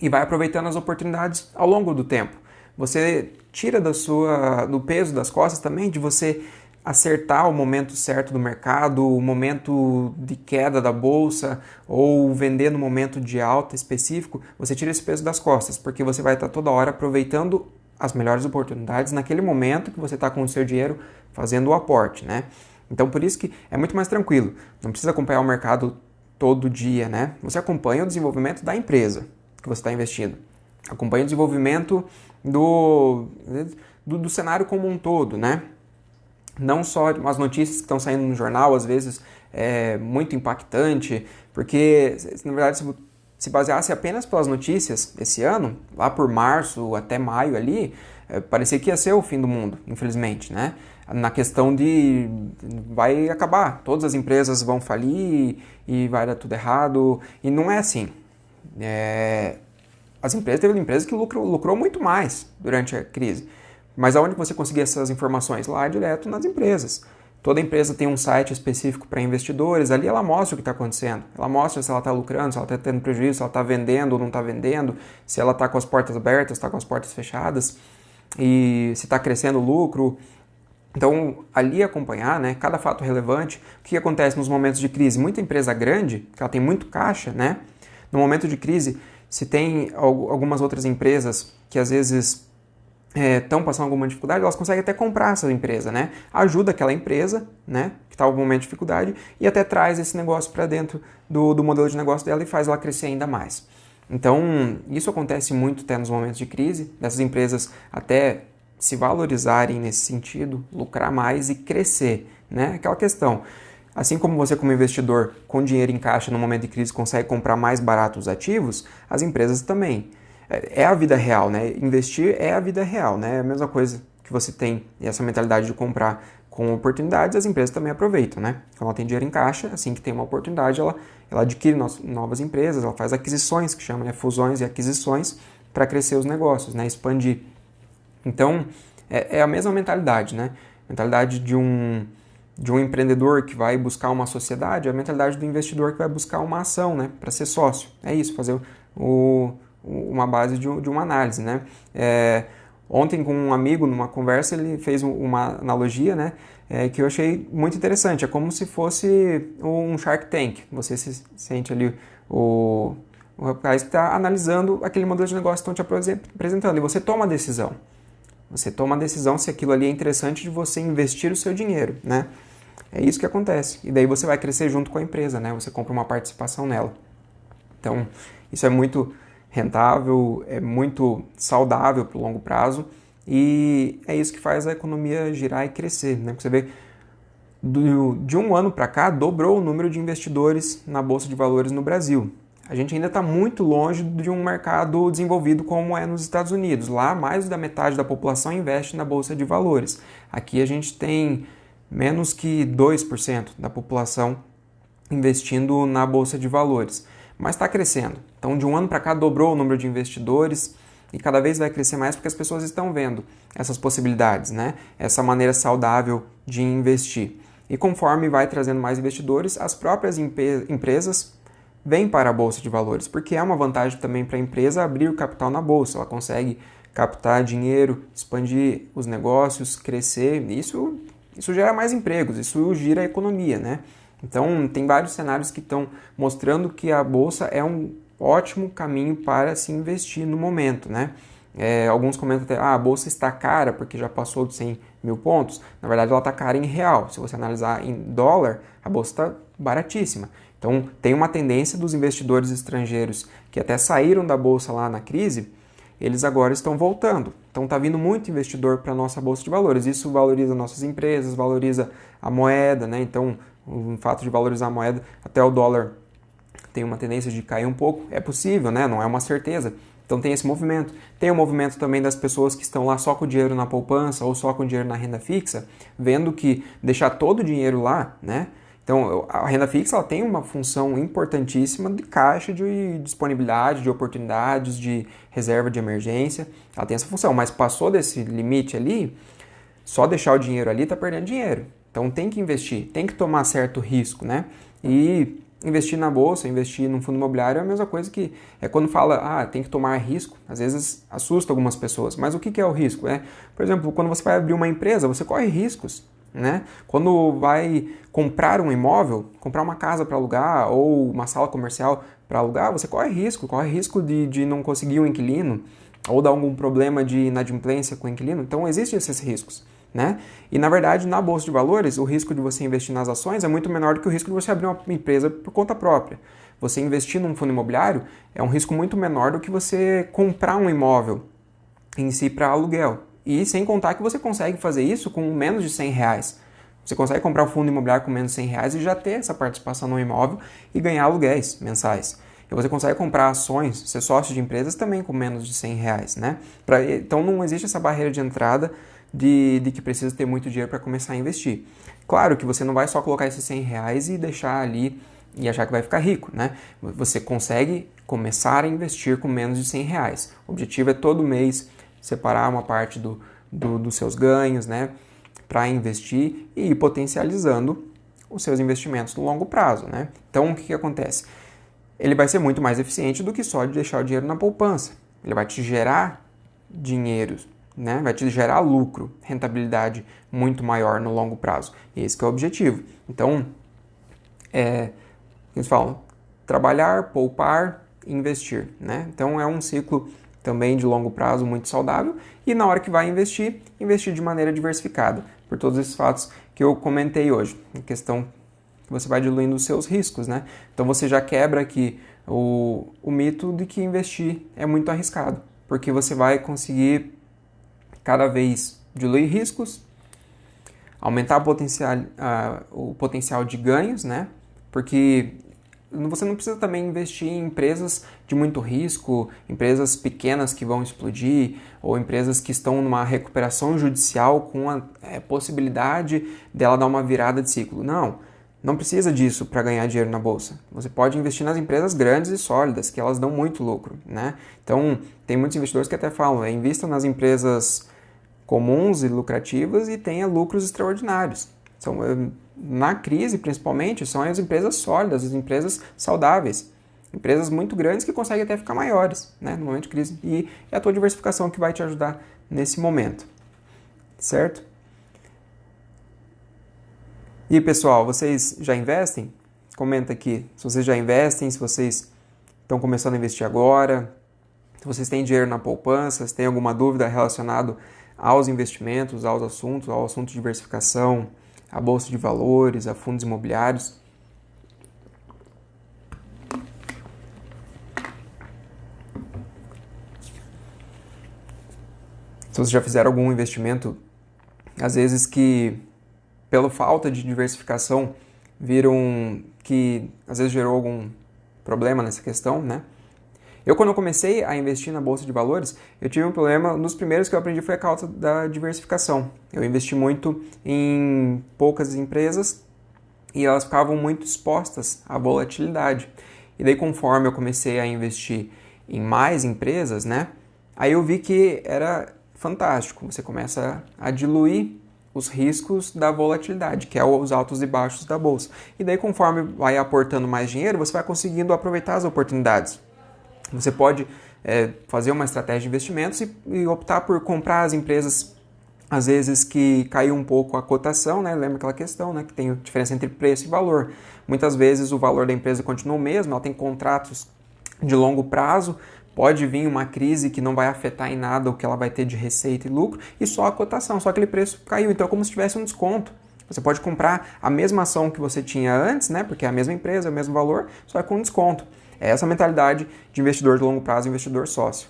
e vai aproveitando as oportunidades ao longo do tempo. Você tira do peso das costas também de você acertar o momento certo do mercado, o momento de queda da bolsa ou vender no momento de alta específico, você tira esse peso das costas, porque você vai estar toda hora aproveitando as melhores oportunidades naquele momento que você está com o seu dinheiro fazendo o aporte, né? Então, por isso que é muito mais tranquilo. Não precisa acompanhar o mercado todo dia, né? Você acompanha o desenvolvimento da empresa que você está investindo. Acompanha o desenvolvimento do cenário como um todo, né? não só as notícias que estão saindo no jornal, às vezes é muito impactante, porque, na verdade, se baseasse apenas pelas notícias esse ano, lá por março até maio ali, parecia que ia ser o fim do mundo, infelizmente, né? Na questão de vai acabar, todas as empresas vão falir e vai dar tudo errado, e não é assim. Teve empresas que lucrou muito mais durante a crise. Mas aonde você conseguia essas informações? Lá direto nas empresas. Toda empresa tem um site específico para investidores, ali ela mostra o que está acontecendo. Ela mostra se ela está lucrando, se ela está tendo prejuízo, se ela está vendendo ou não está vendendo, se ela está com as portas abertas, está com as portas fechadas, e se está crescendo o lucro. Então, ali acompanhar, né, cada fato relevante, o que acontece nos momentos de crise. Muita empresa grande, que ela tem muito caixa, né, no momento de crise, se tem algumas outras empresas que às vezes estão passando alguma dificuldade, elas conseguem até comprar essa empresa, né? Ajuda aquela empresa, né, que está em algum momento de dificuldade e até traz esse negócio para dentro do modelo de negócio dela e faz ela crescer ainda mais. Então, isso acontece muito até nos momentos de crise, dessas empresas até se valorizarem nesse sentido, lucrar mais e crescer, né? Aquela questão. Assim como você, como investidor, com dinheiro em caixa no momento de crise consegue comprar mais barato os ativos, as empresas também. É a vida real, né? Investir é a vida real, né? É a mesma coisa que você tem essa mentalidade de comprar com oportunidades, as empresas também aproveitam, né? Quando ela tem dinheiro em caixa, assim que tem uma oportunidade, ela adquire novas empresas, ela faz aquisições, que chama, né? Fusões e aquisições, para crescer os negócios, né? Expandir. Então, é a mesma mentalidade, né? Mentalidade de um empreendedor que vai buscar uma sociedade, é a mentalidade do investidor que vai buscar uma ação, né? Para ser sócio. É isso, fazer uma base de uma análise, né? Ontem com um amigo, numa conversa, ele fez uma analogia, né? Que eu achei muito interessante. É como se fosse um Shark Tank. Você se sente ali o rapaz que está analisando aquele modelo de negócio que estão te apresentando e você toma a decisão. Você toma a decisão se aquilo ali é interessante de você investir o seu dinheiro, né? É isso que acontece. E daí você vai crescer junto com a empresa, né? Você compra uma participação nela. Então, isso é muito rentável, é muito saudável para o longo prazo e é isso que faz a economia girar e crescer, né? Você vê, de um ano para cá, dobrou o número de investidores na Bolsa de Valores no Brasil. A gente ainda está muito longe de um mercado desenvolvido como é nos Estados Unidos. Lá, mais da metade da população investe na Bolsa de Valores. Aqui a gente tem menos que 2% da população investindo na Bolsa de Valores. Mas está crescendo. Então, de um ano para cá, dobrou o número de investidores e cada vez vai crescer mais porque as pessoas estão vendo essas possibilidades, né? Essa maneira saudável de investir. E conforme vai trazendo mais investidores, as próprias empresas vêm para a Bolsa de Valores, porque é uma vantagem também para a empresa abrir o capital na Bolsa. Ela consegue captar dinheiro, expandir os negócios, crescer. Isso gera mais empregos, isso gira a economia, né? Então, tem vários cenários que estão mostrando que a Bolsa é um ótimo caminho para se investir no momento, né? Alguns comentam até, a Bolsa está cara porque já passou de 100 mil pontos. Na verdade, ela está cara em real. Se você analisar em dólar, a Bolsa está baratíssima. Então, tem uma tendência dos investidores estrangeiros que até saíram da Bolsa lá na crise, eles agora estão voltando. Então, está vindo muito investidor para a nossa Bolsa de Valores. Isso valoriza nossas empresas, valoriza a moeda, né? Então, o fato de valorizar a moeda, até o dólar tem uma tendência de cair um pouco. É possível, né? Não é uma certeza. Então, tem esse movimento. Tem o movimento também das pessoas que estão lá só com o dinheiro na poupança ou só com o dinheiro na renda fixa, vendo que deixar todo o dinheiro lá, né? Então, a renda fixa ela tem uma função importantíssima de caixa, de disponibilidade, de oportunidades, de reserva de emergência. Ela tem essa função, mas passou desse limite ali, só deixar o dinheiro ali está perdendo dinheiro. Então, tem que investir, tem que tomar certo risco, né? E investir na bolsa, investir num fundo imobiliário é a mesma coisa que quando fala, tem que tomar risco, às vezes assusta algumas pessoas. Mas o que é o risco? Por exemplo, quando você vai abrir uma empresa, você corre riscos. Né? Quando vai comprar um imóvel, comprar uma casa para alugar ou uma sala comercial para alugar, você corre risco de não conseguir um inquilino ou dar algum problema de inadimplência com o inquilino. Então, existem esses riscos. Né? E, na verdade, na Bolsa de Valores, o risco de você investir nas ações é muito menor do que o risco de você abrir uma empresa por conta própria. Você investir num fundo imobiliário é um risco muito menor do que você comprar um imóvel em si para aluguel. E sem contar que você consegue fazer isso com menos de R$100. Você consegue comprar um fundo imobiliário com menos de R$100 e já ter essa participação no imóvel e ganhar aluguéis mensais. E você consegue comprar ações, ser sócio de empresas também com menos de R$100, né? Então não existe essa barreira de entrada de que precisa ter muito dinheiro para começar a investir. Claro que você não vai só colocar esses R$100 e deixar ali e achar que vai ficar rico, né? Você consegue começar a investir com menos de R$100. O objetivo é todo mês separar uma parte dos seus ganhos, né, para investir e ir potencializando os seus investimentos no longo prazo, né? Então, o que acontece? Ele vai ser muito mais eficiente do que só de deixar o dinheiro na poupança. Ele vai te gerar dinheiro, né? Vai te gerar lucro, rentabilidade muito maior no longo prazo. Esse que é o objetivo. Então, eles falam, trabalhar, poupar, investir, né? Então, é um ciclo também de longo prazo muito saudável e na hora que vai investir, investir de maneira diversificada, por todos esses fatos que eu comentei hoje, em questão que você vai diluindo os seus riscos, né? Então você já quebra aqui o mito de que investir é muito arriscado, porque você vai conseguir cada vez diluir riscos, aumentar o potencial de ganhos, né? Porque você não precisa também investir em empresas de muito risco, empresas pequenas que vão explodir, ou empresas que estão numa recuperação judicial com a possibilidade dela dar uma virada de ciclo. Não precisa disso para ganhar dinheiro na bolsa. Você pode investir nas empresas grandes e sólidas, que elas dão muito lucro, né? Então, tem muitos investidores que até falam, invista nas empresas comuns e lucrativas e tenha lucros extraordinários. Na crise, principalmente, são as empresas sólidas, as empresas saudáveis. Empresas muito grandes que conseguem até ficar maiores, né, no momento de crise. E é a tua diversificação que vai te ajudar nesse momento. Certo? E, pessoal, vocês já investem? Comenta aqui se vocês já investem, se vocês estão começando a investir agora, se vocês têm dinheiro na poupança, se tem alguma dúvida relacionada aos investimentos, aos assuntos, ao assunto de diversificação, a bolsa de valores, a fundos imobiliários. Se vocês já fizeram algum investimento, às vezes que, pela falta de diversificação, viram que às vezes gerou algum problema nessa questão, né? Quando eu comecei a investir na bolsa de valores, eu tive um problema, um dos primeiros que eu aprendi foi a causa da diversificação. Eu investi muito em poucas empresas e elas ficavam muito expostas à volatilidade. E daí, conforme eu comecei a investir em mais empresas, né, aí eu vi que era fantástico. Você começa a diluir os riscos da volatilidade, que é os altos e baixos da bolsa. E daí, conforme vai aportando mais dinheiro, você vai conseguindo aproveitar as oportunidades. Você pode fazer uma estratégia de investimentos e optar por comprar as empresas, às vezes, que caiu um pouco a cotação, né? Lembra aquela questão, né? Que tem diferença entre preço e valor. Muitas vezes o valor da empresa continua o mesmo, ela tem contratos de longo prazo, pode vir uma crise que não vai afetar em nada o que ela vai ter de receita e lucro, e só a cotação, só aquele preço caiu. Então é como se tivesse um desconto. Você pode comprar a mesma ação que você tinha antes, né? Porque é a mesma empresa, é o mesmo valor, só com desconto. É essa a mentalidade de investidor de longo prazo, investidor sócio.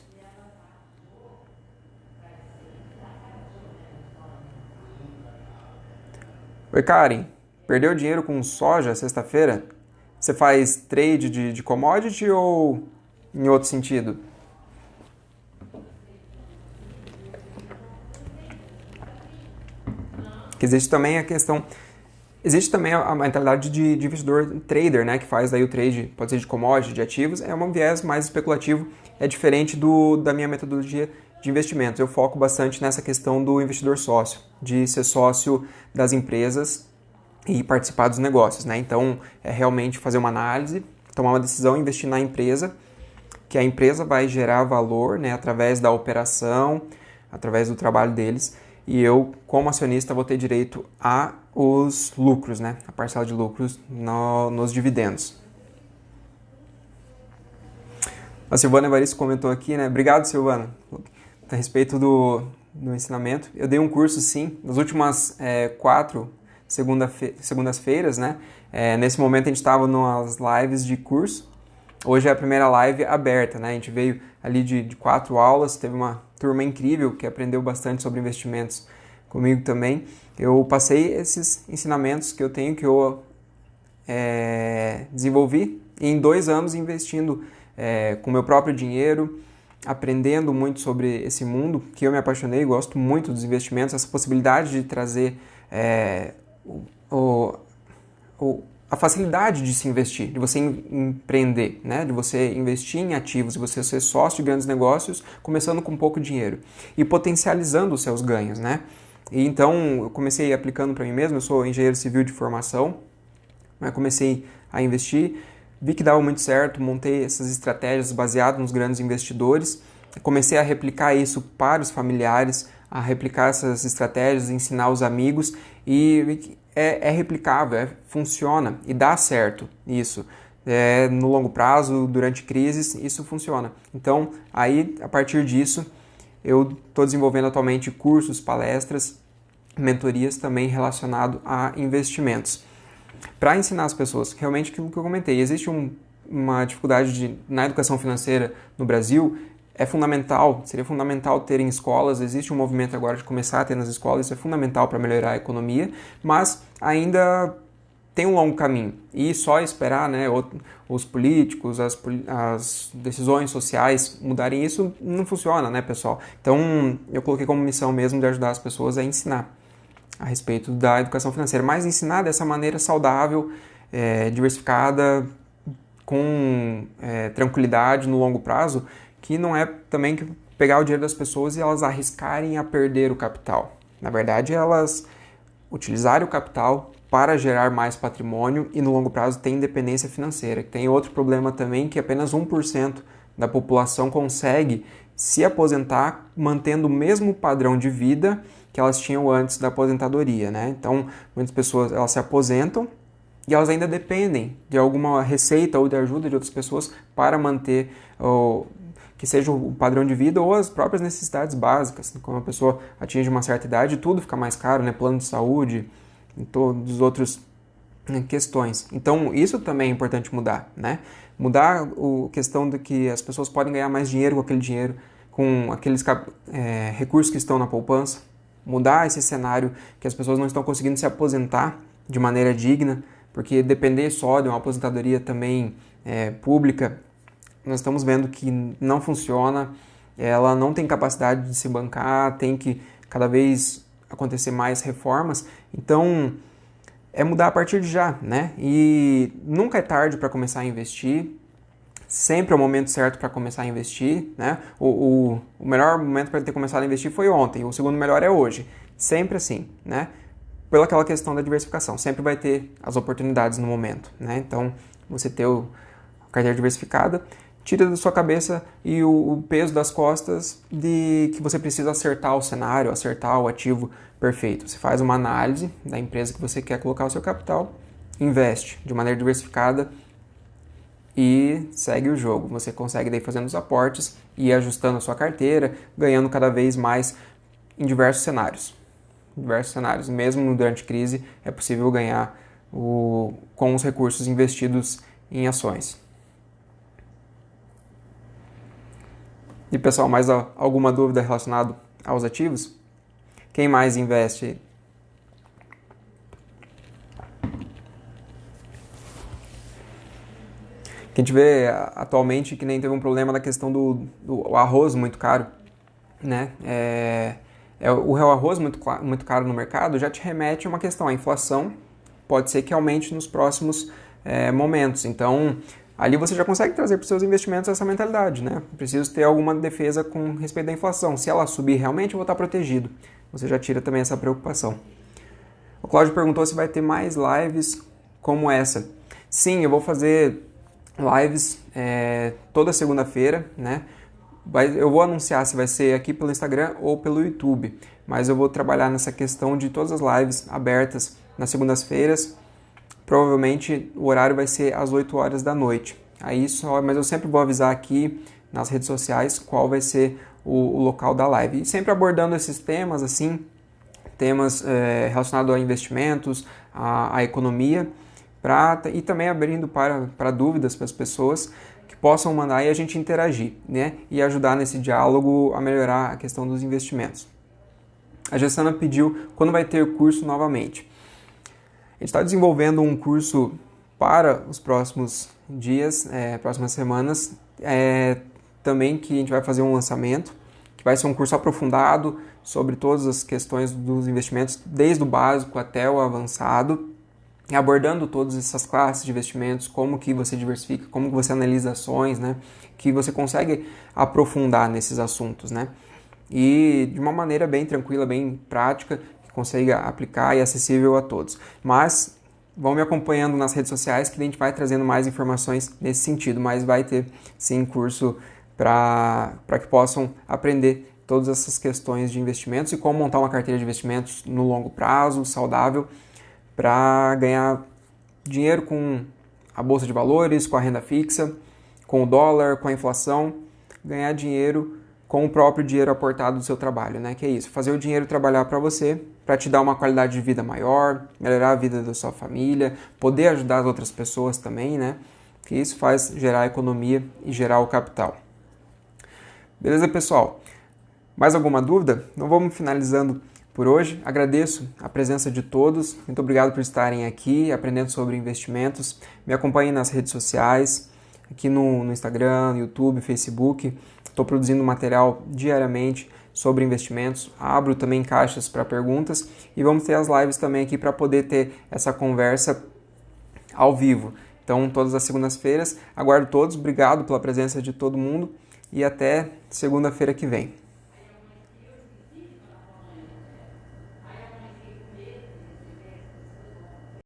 Oi, Karen. Perdeu dinheiro com soja sexta-feira? Você faz trade de commodity ou em outro sentido? Que existe também a questão... Existe também a mentalidade de investidor trader, né, que faz daí o trade, pode ser de commodity, de ativos, é um viés mais especulativo, é diferente da minha metodologia de investimentos. Eu foco bastante nessa questão do investidor sócio, de ser sócio das empresas e participar dos negócios, né? Então, é realmente fazer uma análise, tomar uma decisão, investir na empresa, que a empresa vai gerar valor, né, através da operação, através do trabalho deles, e eu, como acionista, vou ter direito a os lucros, né? A parcela de lucros nos dividendos. A Silvana Evaristo comentou aqui, né? Obrigado, Silvana, a respeito do ensinamento. Eu dei um curso, sim, nas últimas 4 segundas-feiras, né? Nesse momento a gente estava nas lives de curso. Hoje é a primeira live aberta, né? A gente veio ali de 4 aulas, teve uma turma incrível que aprendeu bastante sobre investimentos comigo também. Eu passei esses ensinamentos que eu tenho, que eu desenvolvi em 2 anos investindo com meu próprio dinheiro, aprendendo muito sobre esse mundo que eu me apaixonei, gosto muito dos investimentos, essa possibilidade de trazer a facilidade de se investir, de você empreender, né? De você investir em ativos, de você ser sócio de grandes negócios, começando com pouco dinheiro e potencializando os seus ganhos, né? E então eu comecei aplicando para mim mesmo, eu sou engenheiro civil de formação, mas comecei a investir, vi que dava muito certo, montei essas estratégias baseadas nos grandes investidores, comecei a replicar isso para os familiares, a replicar essas estratégias, ensinar os amigos e é replicável, funciona e dá certo isso. No longo prazo, durante crises, isso funciona. Então, aí, a partir disso, eu estou desenvolvendo atualmente cursos, palestras, mentorias também relacionado a investimentos. Para ensinar as pessoas, realmente aquilo que eu comentei, existe uma dificuldade na educação financeira no Brasil, seria fundamental ter em escolas, existe um movimento agora de começar a ter nas escolas, isso é fundamental para melhorar a economia, mas ainda tem um longo caminho. E só esperar, né, os políticos, as decisões sociais mudarem isso, não funciona, né, pessoal? Então, eu coloquei como missão mesmo de ajudar as pessoas a ensinar a respeito da educação financeira, mas ensinar dessa maneira saudável, diversificada, com tranquilidade no longo prazo, que não é também que pegar o dinheiro das pessoas e elas arriscarem a perder o capital. Na verdade, elas utilizarem o capital para gerar mais patrimônio e no longo prazo ter independência financeira. Tem outro problema também, que apenas 1% da população consegue se aposentar mantendo o mesmo padrão de vida que elas tinham antes da aposentadoria, né? Então, muitas pessoas elas se aposentam e elas ainda dependem de alguma receita ou de ajuda de outras pessoas para manter que seja o padrão de vida ou as próprias necessidades básicas. Quando a pessoa atinge uma certa idade, tudo fica mais caro, né? Plano de saúde, e todos os outros questões. Então, isso também é importante mudar, né? Mudar a questão de que as pessoas podem ganhar mais dinheiro com aquele dinheiro, com aqueles recursos que estão na poupança. Mudar esse cenário que as pessoas não estão conseguindo se aposentar de maneira digna, porque depender só de uma aposentadoria também pública, nós estamos vendo que não funciona, ela não tem capacidade de se bancar, tem que cada vez acontecer mais reformas, então é mudar a partir de já, né? E nunca é tarde para começar a investir, sempre é o momento certo para começar a investir, né? O melhor momento para ter começado a investir foi ontem, o segundo melhor é hoje, sempre assim, né? Pela aquela questão da diversificação, sempre vai ter as oportunidades no momento, né? Então, você ter a carteira diversificada, tira da sua cabeça e o peso das costas de que você precisa acertar o cenário, acertar o ativo perfeito. Você faz uma análise da empresa que você quer colocar o seu capital, investe de maneira diversificada e segue o jogo. Você consegue daí fazendo os aportes e ajustando a sua carteira, ganhando cada vez mais em diversos cenários. Mesmo durante crise, é possível ganhar com os recursos investidos em ações. E pessoal, mais alguma dúvida relacionada aos ativos? Quem mais investe? Que a gente vê atualmente que nem teve um problema na questão do arroz muito caro, né? O arroz muito caro no mercado já te remete a uma questão, a inflação pode ser que aumente nos próximos momentos. Então, ali você já consegue trazer para os seus investimentos essa mentalidade, né? Preciso ter alguma defesa com respeito à inflação. Se ela subir realmente, eu vou estar protegido. Você já tira também essa preocupação. O Cláudio perguntou se vai ter mais lives como essa. Sim, eu vou fazer lives toda segunda-feira, né? Eu vou anunciar se vai ser aqui pelo Instagram ou pelo YouTube, mas eu vou trabalhar nessa questão de todas as lives abertas nas segundas-feiras. Provavelmente o horário vai ser às 8 horas da noite. Mas eu sempre vou avisar aqui nas redes sociais qual vai ser o local da live. E sempre abordando esses temas, assim, temas relacionados a investimentos, a economia, e também abrindo para dúvidas para as pessoas que possam mandar e a gente interagir, né? E ajudar nesse diálogo a melhorar a questão dos investimentos. a Gessana pediu quando vai ter curso novamente. A gente está desenvolvendo um curso para os próximos dias, próximas semanas, também que a gente vai fazer um lançamento, que vai ser um curso aprofundado sobre todas as questões dos investimentos, desde o básico até o avançado, abordando todas essas classes de investimentos, como que você diversifica, como que você analisa ações, né? Que você consegue aprofundar nesses assuntos, né? E de uma maneira bem tranquila, bem prática, que consiga aplicar e acessível a todos. Mas vão me acompanhando nas redes sociais que a gente vai trazendo mais informações nesse sentido, mas vai ter sim curso para que possam aprender todas essas questões de investimentos e como montar uma carteira de investimentos no longo prazo, saudável, para ganhar dinheiro com a bolsa de valores, com a renda fixa, com o dólar, com a inflação, ganhar dinheiro com o próprio dinheiro aportado do seu trabalho, né? Que é isso, fazer o dinheiro trabalhar para você, para te dar uma qualidade de vida maior, melhorar a vida da sua família, poder ajudar as outras pessoas também, né? Que isso faz gerar economia e gerar o capital. Beleza, pessoal? Mais alguma dúvida? Então vamos finalizando por hoje. Agradeço a presença de todos. Muito obrigado por estarem aqui aprendendo sobre investimentos. Me acompanhem nas redes sociais, aqui no Instagram, YouTube, Facebook. Estou produzindo material diariamente sobre investimentos. Abro também caixas para perguntas e vamos ter as lives também aqui para poder ter essa conversa ao vivo. Então, todas as segundas-feiras. Aguardo todos. Obrigado pela presença de todo mundo e até segunda-feira que vem.